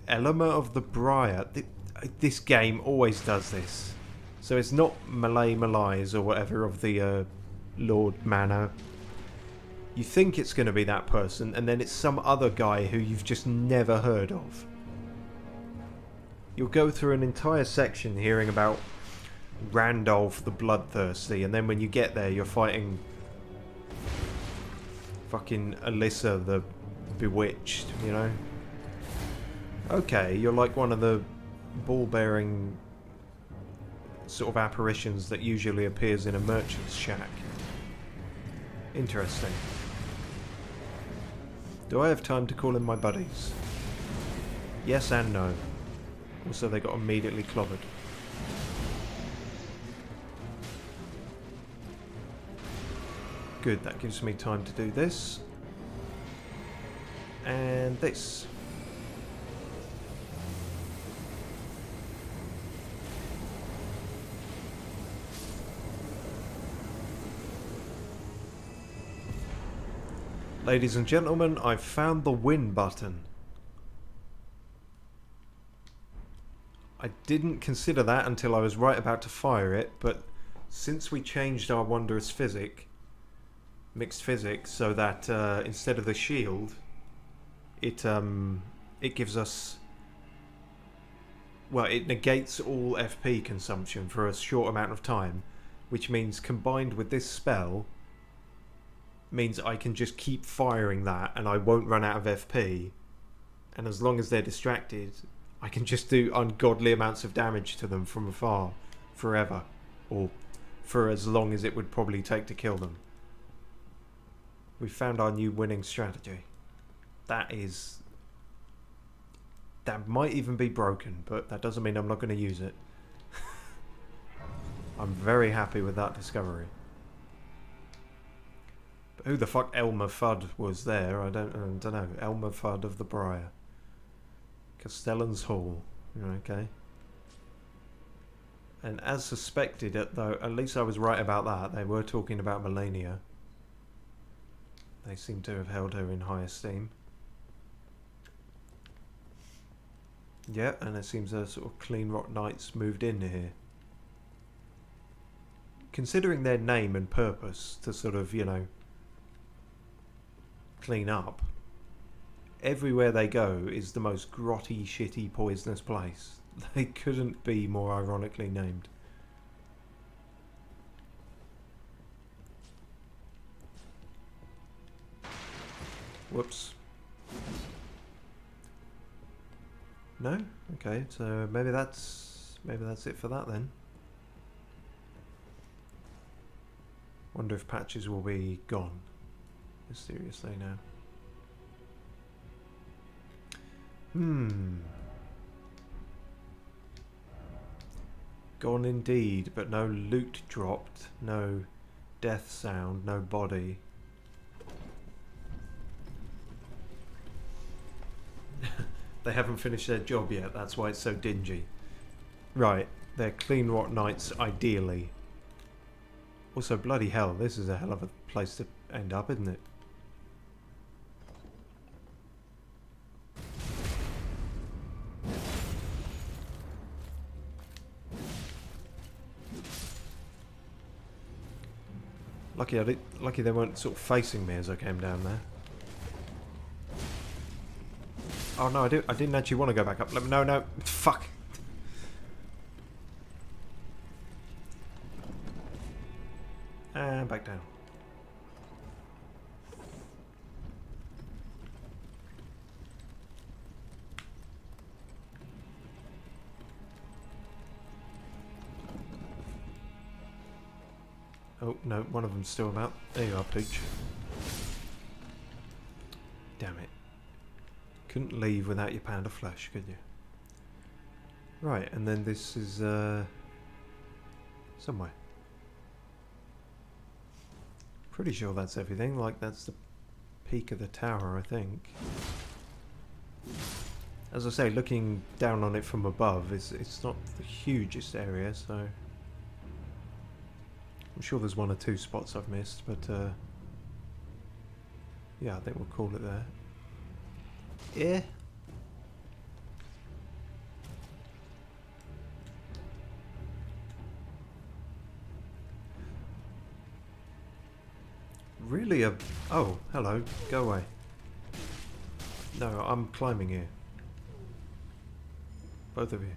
Elema of the Briar. This game always does this. So it's not Malay Malays or whatever of the Lord Manor. You think it's going to be that person, and then it's some other guy who you've just never heard of. You'll go through an entire section hearing about Randolph the Bloodthirsty, and then when you get there, you're fighting fucking Alyssa the Bewitched, you know? Okay, you're like one of the ball-bearing sort of apparitions that usually appears in a merchant's shack. Interesting. Do I have time to call in my buddies? Yes and no. Also, they got immediately clobbered. Good, that gives me time to do this. And this. Ladies and gentlemen, I've found the win button. I didn't consider that until I was right about to fire it, but since we changed our wondrous mixed physics, so that instead of the shield, it gives us, well, it negates all FP consumption for a short amount of time, which means combined with this spell means I can just keep firing that and I won't run out of FP, and as long as they're distracted I can just do ungodly amounts of damage to them from afar forever, or for as long as it would probably take to kill them. We found our new winning strategy. That might even be broken, but that doesn't mean I'm not going to use it. I'm very happy with that discovery. But who the fuck Elmer Fudd was there? I don't know. Elmer Fudd of the Briar. Castellan's Hall. Okay. And as suspected, though, at least I was right about that. They were talking about Melania. They seem to have held her in high esteem. Yeah, and it seems a sort of clean rock knights moved in here. Considering their name and purpose to sort of, you know, clean up, everywhere they go is the most grotty, shitty, poisonous place. They couldn't be more ironically named. Whoops. No? Okay, so maybe that's it for that then. Wonder if Patches will be gone mysteriously now. Gone indeed, but no loot dropped, no death sound, no body. They haven't finished their job yet, that's why it's so dingy. Right, they're clean rock knights, ideally. Also, bloody hell, this is a hell of a place to end up, isn't it? Lucky they weren't sort of facing me as I came down there. Oh no, I didn't actually want to go back up. No, fuck. And back down. Oh, no, one of them's still about. There you are, Pooch. Damn it. Couldn't leave without your pound of flesh, could you? Right, and then this is, somewhere. Pretty sure that's everything. Like, that's the peak of the tower, I think. As I say, looking down on it from above, it's not the hugest area, so... I'm sure there's one or two spots I've missed, but yeah, I think we'll call it there. Yeah. Really a... Oh, hello. Go away. No, I'm climbing here. Both of you.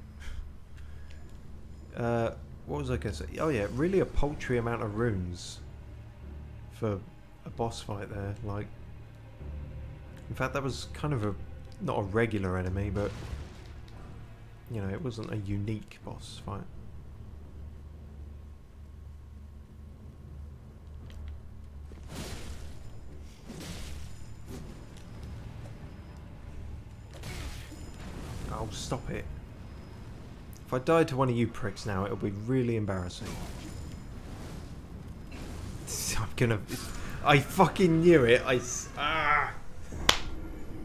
What was I going to say? Oh yeah, really a paltry amount of runes for a boss fight there. Like, in fact, that was kind of a not a regular enemy, but you know, it wasn't a unique boss fight. Oh, stop it. If I died to one of you pricks now, it'll be really embarrassing. I'm gonna... I fucking knew it.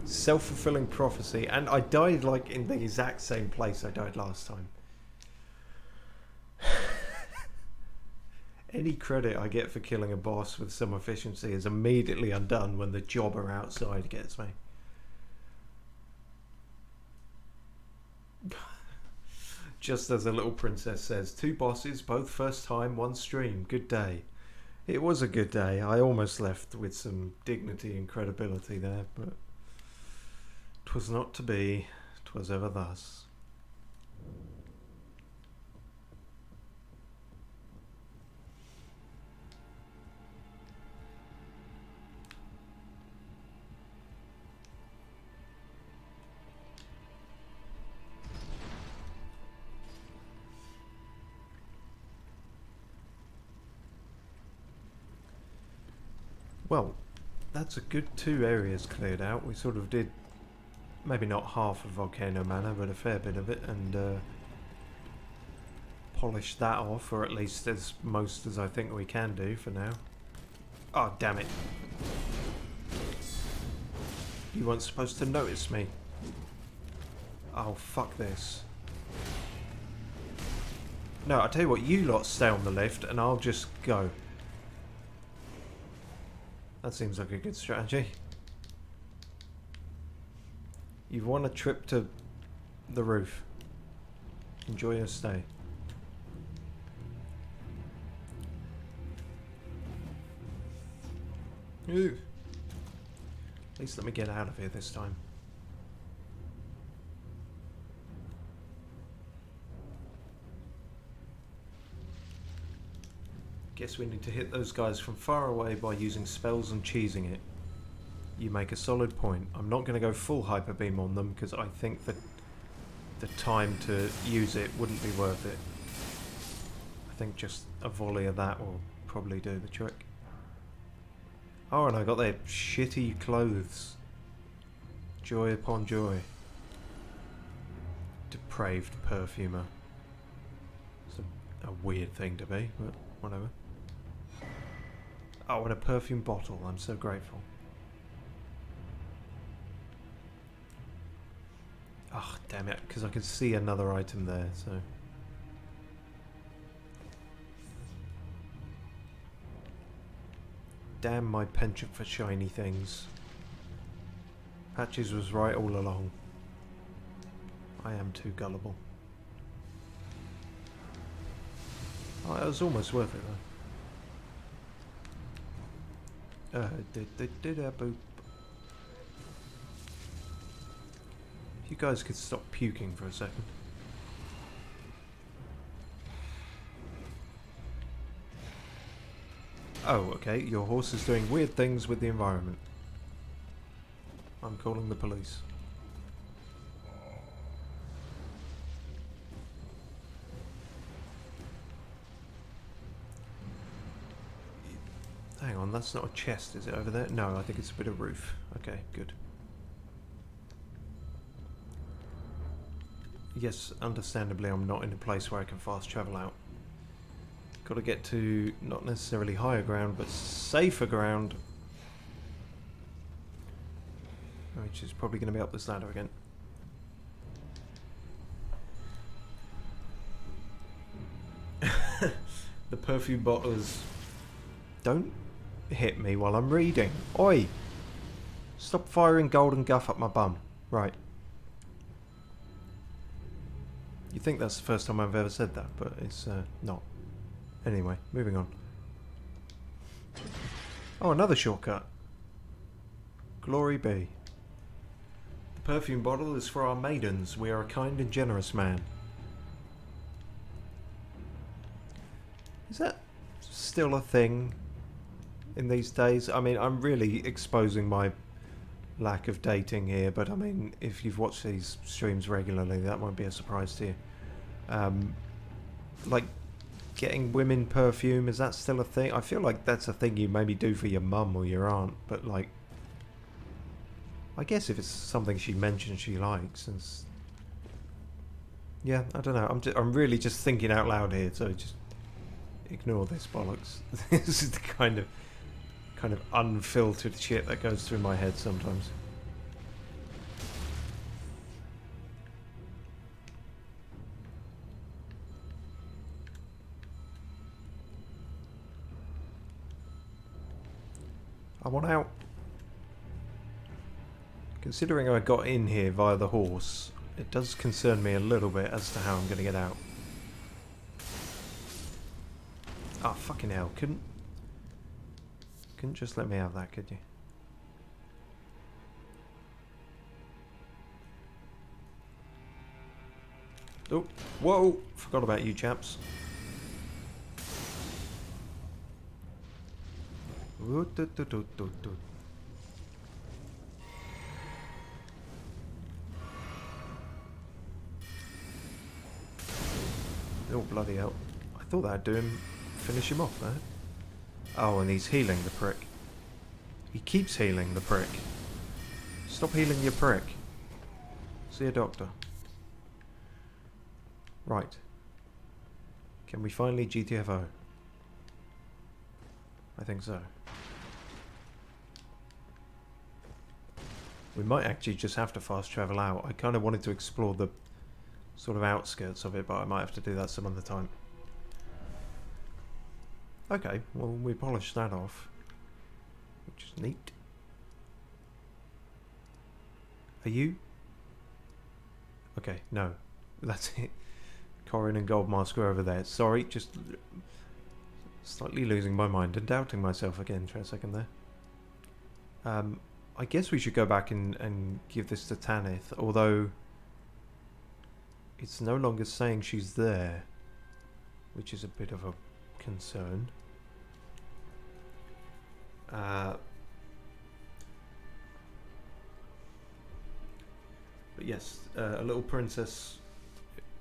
Self-fulfilling prophecy. And I died like in the exact same place I died last time. Any credit I get for killing a boss with some efficiency is immediately undone when the jobber outside gets me. Just as a little princess says, 2 bosses, both first time, 1 stream, good day. It was a good day. I almost left with some dignity and credibility there, but 'twas not to be, 'twas ever thus. Well, that's a good 2 areas cleared out. We sort of did, maybe not half of Volcano Manor, but a fair bit of it, and polished that off, or at least as most as I think we can do for now. Oh, damn it. You weren't supposed to notice me. Oh, fuck this. No, I'll tell you what, you lot stay on the lift, and I'll just go. That seems like a good strategy. You've won a trip to the roof. Enjoy your stay. Ooh. At least let me get out of here this time. Guess we need to hit those guys from far away by using spells and cheesing it. You make a solid point. I'm not going to go full hyper beam on them because I think that the time to use it wouldn't be worth it. I think just a volley of that will probably do the trick. Oh, and I got their shitty clothes. Joy upon joy. Depraved perfumer. It's a weird thing to be, but whatever. Oh, and a perfume bottle. I'm so grateful. Oh, damn it, because I could see another item there, so... Damn my penchant for shiny things. Patches was right all along. I am too gullible. Oh, it was almost worth it, though. Boop. If you guys could stop puking for a second. Oh, okay. Your horse is doing weird things with the environment. I'm calling the police. Hang on, that's not a chest, is it, over there? No, I think it's a bit of roof. Okay, good. Yes, understandably, I'm not in a place where I can fast travel out. Got to get to not necessarily higher ground, but safer ground. Which is probably going to be up this ladder again. The perfume bottlers. Don't hit me while I'm reading. Oi! Stop firing golden guff up my bum. Right. You think that's the first time I've ever said that, but it's not. Anyway, moving on. Oh, another shortcut. Glory be. The perfume bottle is for our maidens. We are a kind and generous man. Is that still a thing in these days? I mean, I'm really exposing my lack of dating here, but I mean, if you've watched these streams regularly, that won't be a surprise to you. Like, getting women perfume, is that still a thing? I feel like that's a thing you maybe do for your mum or your aunt, but like, I guess if it's something she mentions she likes, and yeah, I don't know. I'm really just thinking out loud here, so just ignore this bollocks. This is the kind of unfiltered shit that goes through my head sometimes. I want out. Considering I got in here via the horse, it does concern me a little bit as to how I'm going to get out. Ah, fucking hell. Couldn't just let me have that, could you? Oh, whoa! Forgot about you chaps. Oh, bloody hell. I thought that'd do him, finish him off there. Oh, and he's healing the prick. He keeps healing the prick. Stop healing your prick. See a doctor. Right. Can we finally GTFO? I think so. We might actually just have to fast travel out. I kind of wanted to explore the sort of outskirts of it, but I might have to do that some other time. Okay, well, we polished that off, which is neat. Are you? Okay, no. That's it. Corin and Goldmask are over there. Sorry, just slightly losing my mind and doubting myself again for a second there. I guess we should go back and give this to Tanith, although it's no longer saying she's there, which is a bit of a concern. But yes, a little princess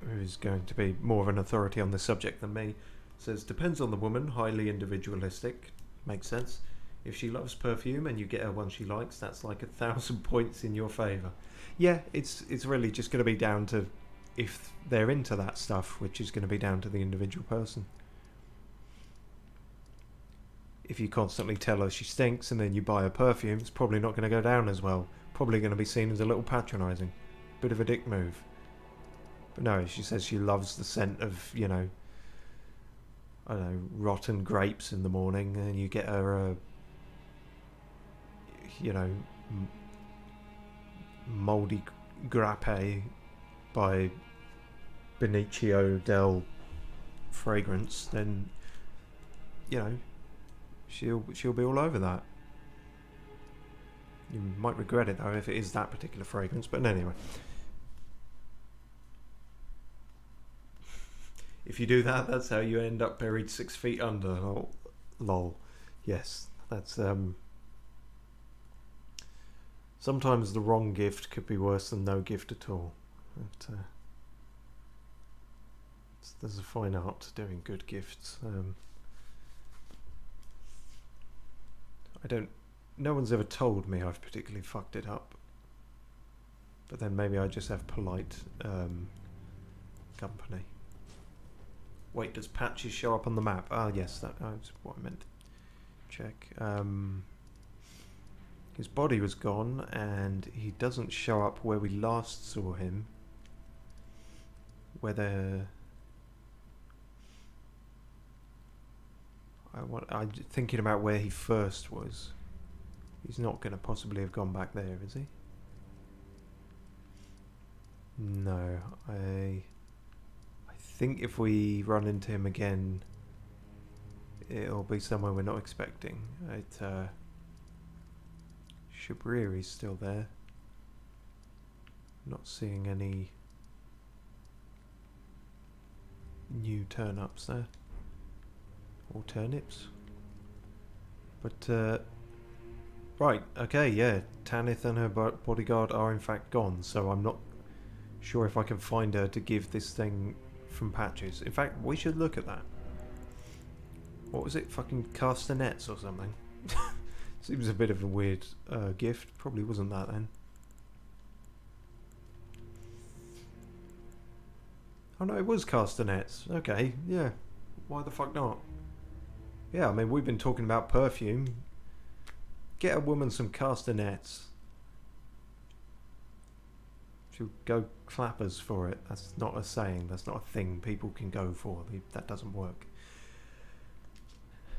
who is going to be more of an authority on the subject than me says, depends on the woman, highly individualistic. Makes sense. If she loves perfume and you get her one she likes, that's like 1,000 points in your favour. Yeah, it's really just going to be down to if they're into that stuff, which is going to be down to the individual person. If you constantly tell her she stinks and then you buy her perfume, it's probably not going to go down as well. Probably going to be seen as a little patronising. Bit of a dick move. But no, she says she loves the scent of, you know, I don't know, rotten grapes in the morning, and you get her a, you know, mouldy grappe by Benicio del Fragrance, then, you know, she'll be all over that. You might regret it though if it is that particular fragrance, but anyway. If you do that, that's how you end up buried 6 feet under. Oh, lol. Yes, that's sometimes the wrong gift could be worse than no gift at all. But, there's a fine art to doing good gifts. No one's ever told me I've particularly fucked it up. But then maybe I just have polite company. Wait, does patches show up on the map? Ah, yes, that's what I meant. Check. His body was gone, and he doesn't show up where we last saw him. Whether... I'm thinking about where he first was. He's not going to possibly have gone back there, is he? No, I think if we run into him again, it'll be somewhere we're not expecting. Shabriri's still there. Not seeing any new turn-ups there. Or turnips. But, right, okay, yeah. Tanith and her bodyguard are in fact gone, so I'm not sure if I can find her to give this thing from Patches. In fact, we should look at that. What was it? Fucking castanets or something? Seems a bit of a weird gift. Probably wasn't that then. Oh no, it was castanets. Okay, yeah. Why the fuck not? Yeah, I mean, we've been talking about perfume. Get a woman some castanets. She'll go clappers for it. That's not a saying. That's not a thing people can go for. That doesn't work.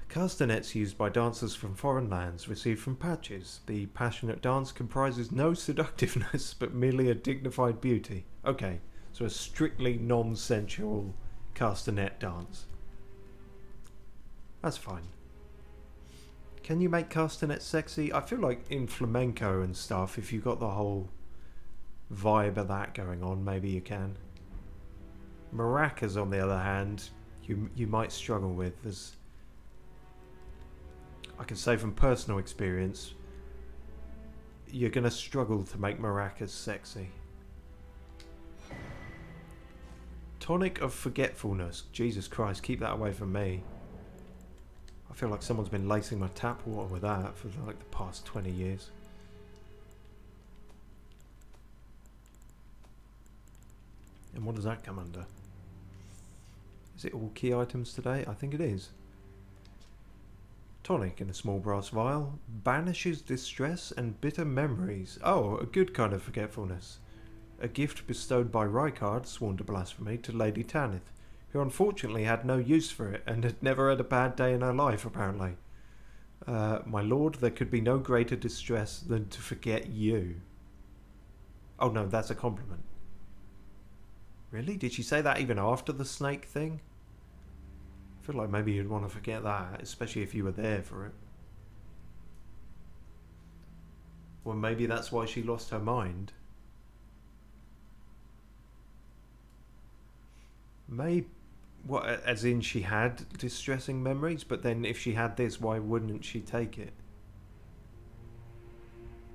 Castanets used by dancers from foreign lands, received from Patches. The passionate dance comprises no seductiveness, but merely a dignified beauty. Okay, so a strictly non-sensual castanet dance. That's fine. Can you make castanets sexy? I feel like in flamenco and stuff, if you've got the whole vibe of that going on, maybe you can. Maracas, on the other hand, you might struggle with. I can say from personal experience, you're going to struggle to make maracas sexy. Tonic of Forgetfulness. Jesus Christ, keep that away from me. I feel like someone's been lacing my tap water with that for like the past 20 years. And what does that come under? Is it all key items today? I think it is. Tonic in a small brass vial. Banishes distress and bitter memories. Oh, a good kind of forgetfulness. A gift bestowed by Rykard, sworn to blasphemy, to Lady Tanith, who unfortunately had no use for it and had never had a bad day in her life, apparently. My lord, there could be no greater distress than to forget you. Oh no, that's a compliment. Really? Did she say that even after the snake thing? I feel like maybe you'd want to forget that, especially if you were there for it. Well, maybe that's why she lost her mind. Maybe, what, as in she had distressing memories, but then if she had this, why wouldn't she take it?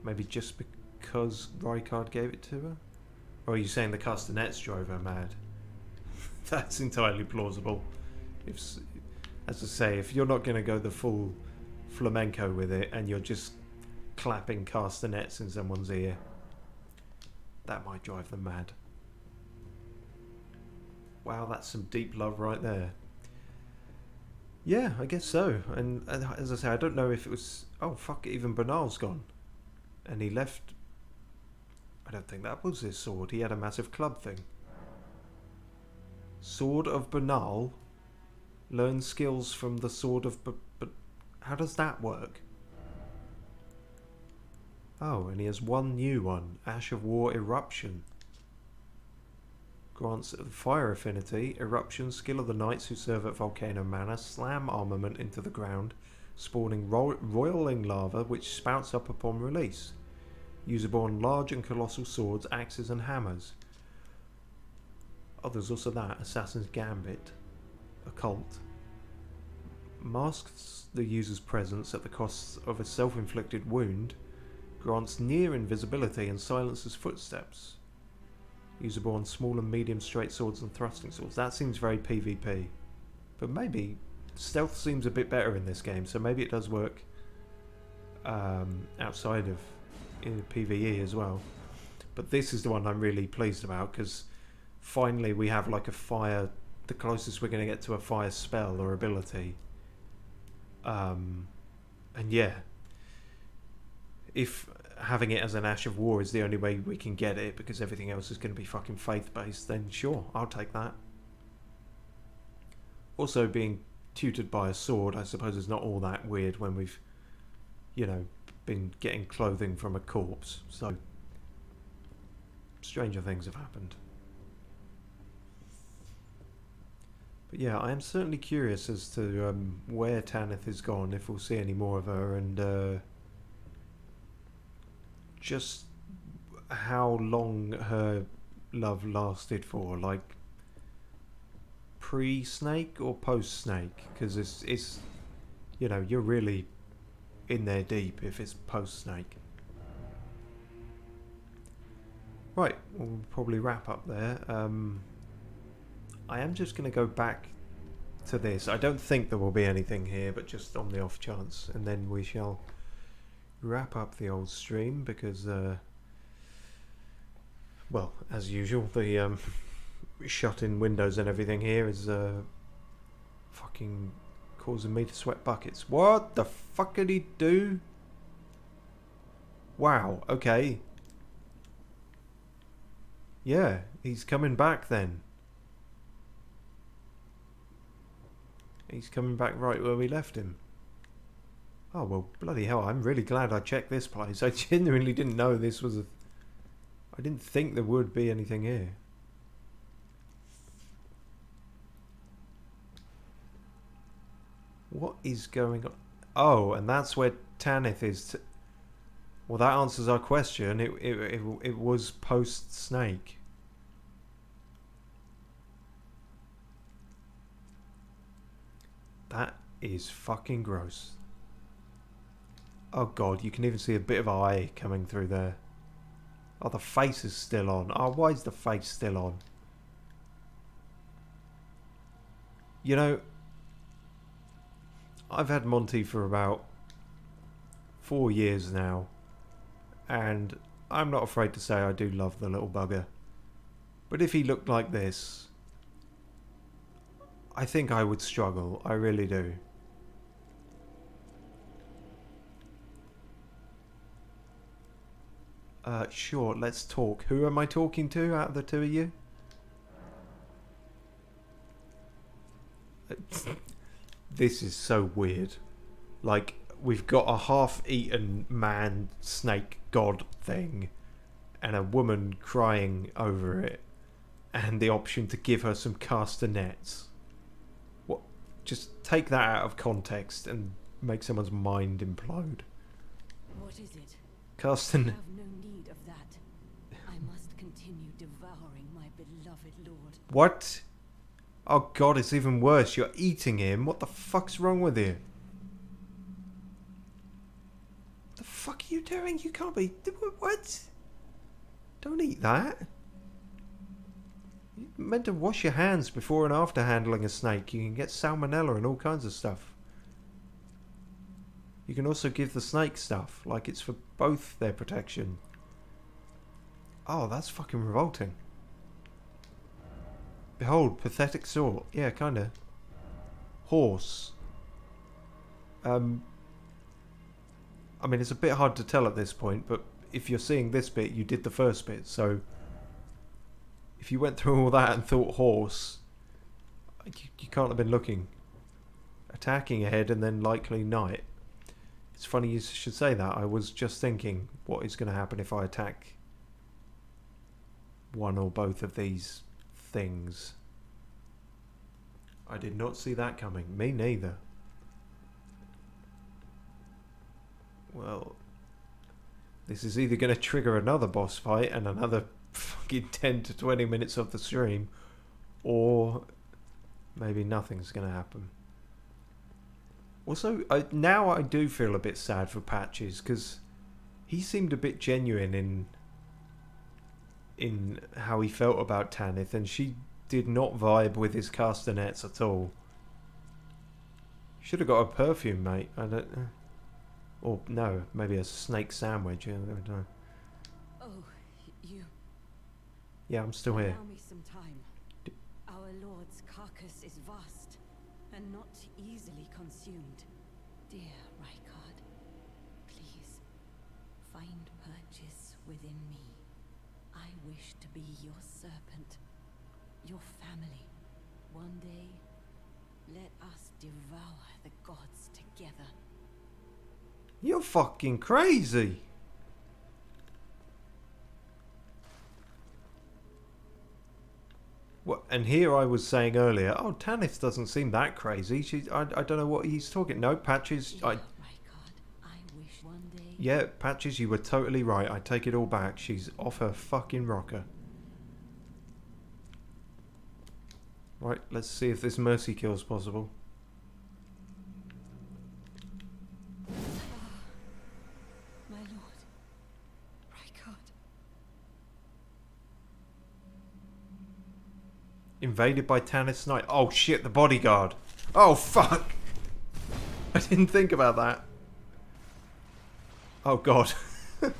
Maybe just because Rykard gave it to her? Or are you saying the castanets drove her mad? That's entirely plausible. As I say, if you're not going to go the full flamenco with it and you're just clapping castanets in someone's ear, that might drive them mad. Wow, that's some deep love right there. Yeah, I guess so. And as I say, I don't know if it was... Oh, fuck, even Banal's gone. And he left... I don't think that was his sword. He had a massive club thing. Sword of Banal. Learn skills from the sword of... But how does that work? Oh, and he has one new one. Ash of War Eruption. Grants fire affinity, eruption, skill of the knights who serve at Volcano Manor, slam armament into the ground, spawning roiling lava which spouts up upon release. usable on large and colossal swords, axes and hammers. Oh, there's also that. Assassin's Gambit. Occult. Masks the user's presence at the cost of a self-inflicted wound. Grants near invisibility and silences footsteps. Usable on small and medium straight swords and thrusting swords. That seems very PvP. But maybe stealth seems a bit better in this game, so maybe it does work outside of PvE as well. But this is the one I'm really pleased about, because finally we have like a fire, the closest we're going to get to a fire spell or ability. And yeah, if having it as an Ash of War is the only way we can get it, because everything else is going to be fucking faith-based, then sure, I'll take that. Also, being tutored by a sword, I suppose, is not all that weird when we've, you know, been getting clothing from a corpse. So, stranger things have happened. But yeah, I am certainly curious as to where Tanith is gone, if we'll see any more of her, and just how long her love lasted for, like pre-snake or post-snake, because it's you know, you're really in there deep if it's post-snake. Right, we'll probably wrap up there. I am just going to go back to this. I don't think there will be anything here, but just on the off chance, and then we shall wrap up the old stream, because well, as usual, the shut-in windows and everything here is fucking causing me to sweat buckets. What the fuck did he do? Wow, okay. Yeah, he's coming back then. He's coming back right where we left him. Oh, well, bloody hell, I'm really glad I checked this place. I genuinely didn't know this was a... I didn't think there would be anything here. What is going on? Oh, and that's where Tanith is. Well, that answers our question. It was post-snake. That is fucking gross. Oh god, you can even see a bit of eye coming through there. Oh, the face is still on. Oh, why is the face still on? You know, I've had Monty for about 4 years now, and I'm not afraid to say I do love the little bugger. But if he looked like this, I think I would struggle. I really do. Sure, let's talk. Who am I talking to out of the two of you? This is so weird. Like, we've got a half-eaten man snake god thing and a woman crying over it, and the option to give her some castanets. What? Just take that out of context and make someone's mind implode. What is it? Castan... I have no need of that. I must continue devouring my beloved lord. What? Oh god, it's even worse. You're eating him. What the fuck's wrong with you? The fuck are you doing? You can't be... What? Don't eat that. You're meant to wash your hands before and after handling a snake. You can get salmonella and all kinds of stuff. You can also give the snake stuff, like it's for both their protection. Oh, that's fucking revolting. Behold, pathetic sort. Yeah, kinda. Horse. I mean, it's a bit hard to tell at this point, but if you're seeing this bit, you did the first bit, so... If you went through all that and thought horse, you can't have been looking. Attacking ahead and then likely knight. It's funny you should say that. I was just thinking, what is going to happen if I attack one or both of these things? I did not see that coming. Me neither. Well, This is either going to trigger another boss fight and another fucking 10 to 20 minutes of the stream, or maybe nothing's going to happen. Also, now I do feel a bit sad for Patches, because he seemed a bit genuine in how he felt about Tanith, and she did not vibe with his castanets at all. Should have got a perfume, mate. I don't know. Or no, maybe a snake sandwich. I don't know. Oh, you. Yeah, I'm still here. Allow me some time. Our Lord's carcass is vast and not easily consumed. Dear Rykard, please find purchase within me. I wish to be your serpent, your family. One day, let us devour the gods together. You're fucking crazy. What? And here I was saying earlier, oh, Tanith doesn't seem that crazy. I don't know what he's talking. No, Patches. Rykard, I wish one day. Yeah, Patches, you were totally right. I take it all back. She's off her fucking rocker. Right, let's see if this mercy kill is possible. My lord, Rykard. Invaded by Tanith's Knight. Oh shit, the bodyguard. Oh fuck. I didn't think about that. Oh god. At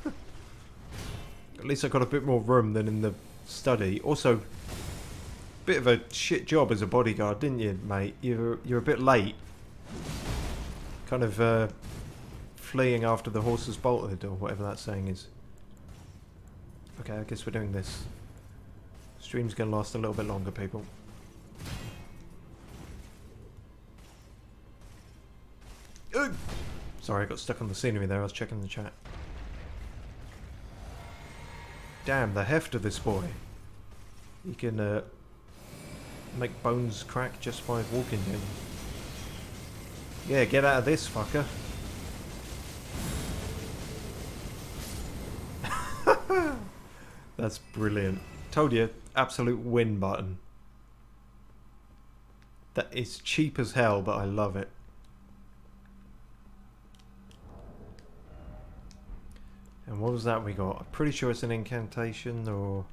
least I got a bit more room than in the study. Also, bit of a shit job as a bodyguard, didn't you, mate? You're a bit late. Kind of fleeing after the horses bolted, or whatever that saying is. Okay, I guess we're doing this. Stream's gonna last a little bit longer, people. Ugh! Sorry, I got stuck on the scenery there. I was checking the chat. Damn, the heft of this boy. He can make bones crack just by walking him. Yeah, get out of this, fucker. That's brilliant. Told you, absolute win button. That is cheap as hell, but I love it. And what was that we got? I'm pretty sure it's an incantation, or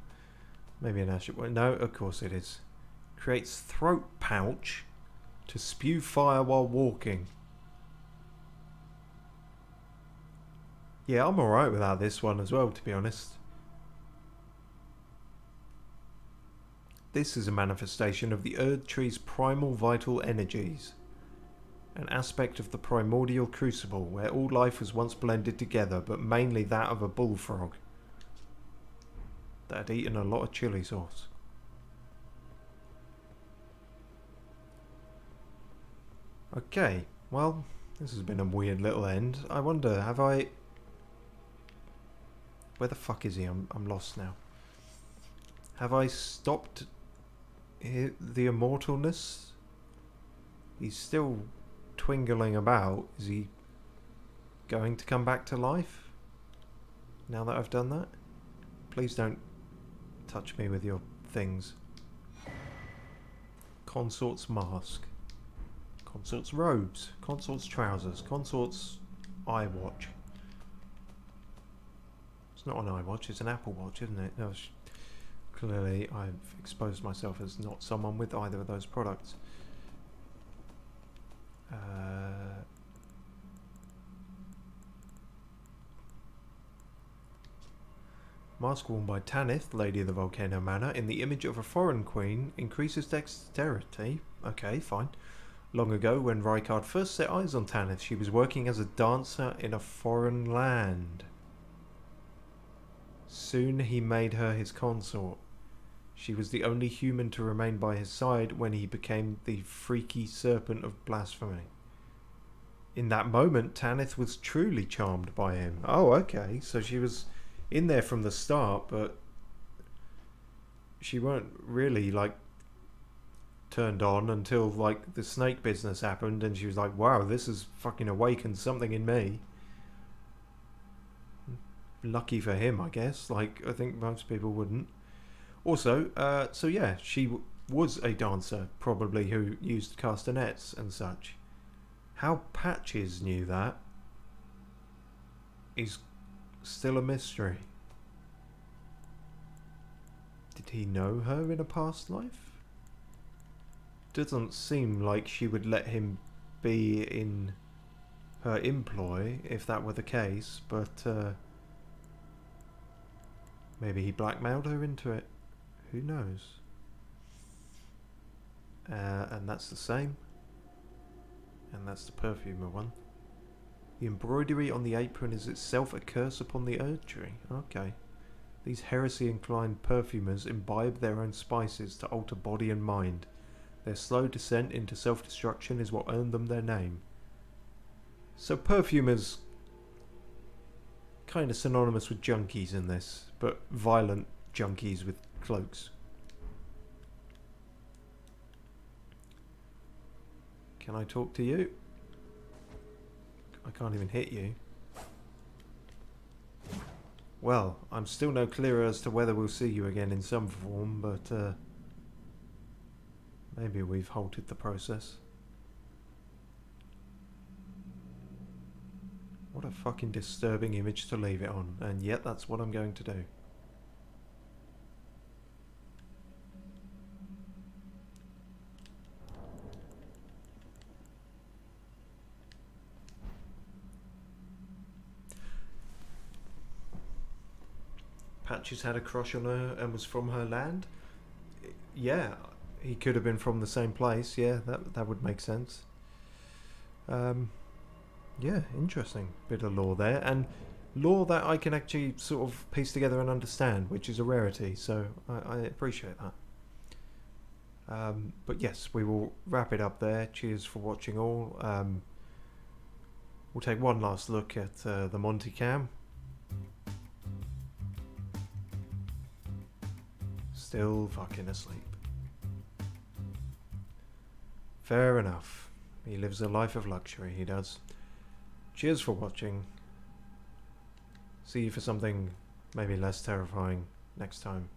maybe an ash. No, of course it is. Creates throat pouch to spew fire while walking. Yeah, I'm alright without this one as well, to be honest. This is a manifestation of the Erd Tree's primal vital energies. An aspect of the primordial crucible where all life was once blended together, but mainly that of a bullfrog that had eaten a lot of chili sauce. Okay, well, this has been a weird little end. I wonder, have I... Where the fuck is he? I'm lost now. Have I stopped the immortalness? He's still twingling about. Is he going to come back to life now that I've done that? Please don't touch me with your things. Consort's mask. Consort's robes. Consort's trousers. Consort's eye watch. It's not an eye watch, it's an Apple Watch, isn't it? No, clearly I've exposed myself as not someone with either of those products. Mask worn by Tanith, Lady of the Volcano Manor, in the image of a foreign queen, increases dexterity. Okay, fine. Long ago, when Rykard first set eyes on Tanith, she was working as a dancer in a foreign land. Soon he made her his consort. She was the only human to remain by his side when he became the freaky serpent of blasphemy. In that moment, Tanith was truly charmed by him. Oh, okay. So she was in there from the start, but she weren't really, like, turned on until, like, the snake business happened, and she was like, wow, this has fucking awakened something in me. lucky for him, I guess. Like, I think most people wouldn't. Also, so yeah, she was a dancer, probably, who used castanets and such. How Patches knew that is still a mystery. Did he know her in a past life? Doesn't seem like she would let him be in her employ if that were the case, but maybe he blackmailed her into it. Who knows? And that's the same. And that's the perfumer one. The embroidery on the apron is itself a curse upon the Erdtree. Okay. These heresy-inclined perfumers imbibe their own spices to alter body and mind. Their slow descent into self-destruction is what earned them their name. So perfumers, kind of synonymous with junkies in this, but violent junkies with cloaks. Can I talk to you? I can't even hit you. Well, I'm still no clearer as to whether we'll see you again in some form, but maybe we've halted the process. What a fucking disturbing image to leave it on, and yet that's what I'm going to do. Patches had a crush on her and was from her land? Yeah, he could have been from the same place. Yeah, that would make sense. Yeah, interesting bit of lore there, and lore that I can actually sort of piece together and understand, which is a rarity, so I appreciate that. But yes, we will wrap it up there. Cheers for watching all. We'll take one last look at the Monty Cam. Still fucking asleep. Fair enough. He lives a life of luxury, he does. Cheers for watching. See you for something maybe less terrifying next time.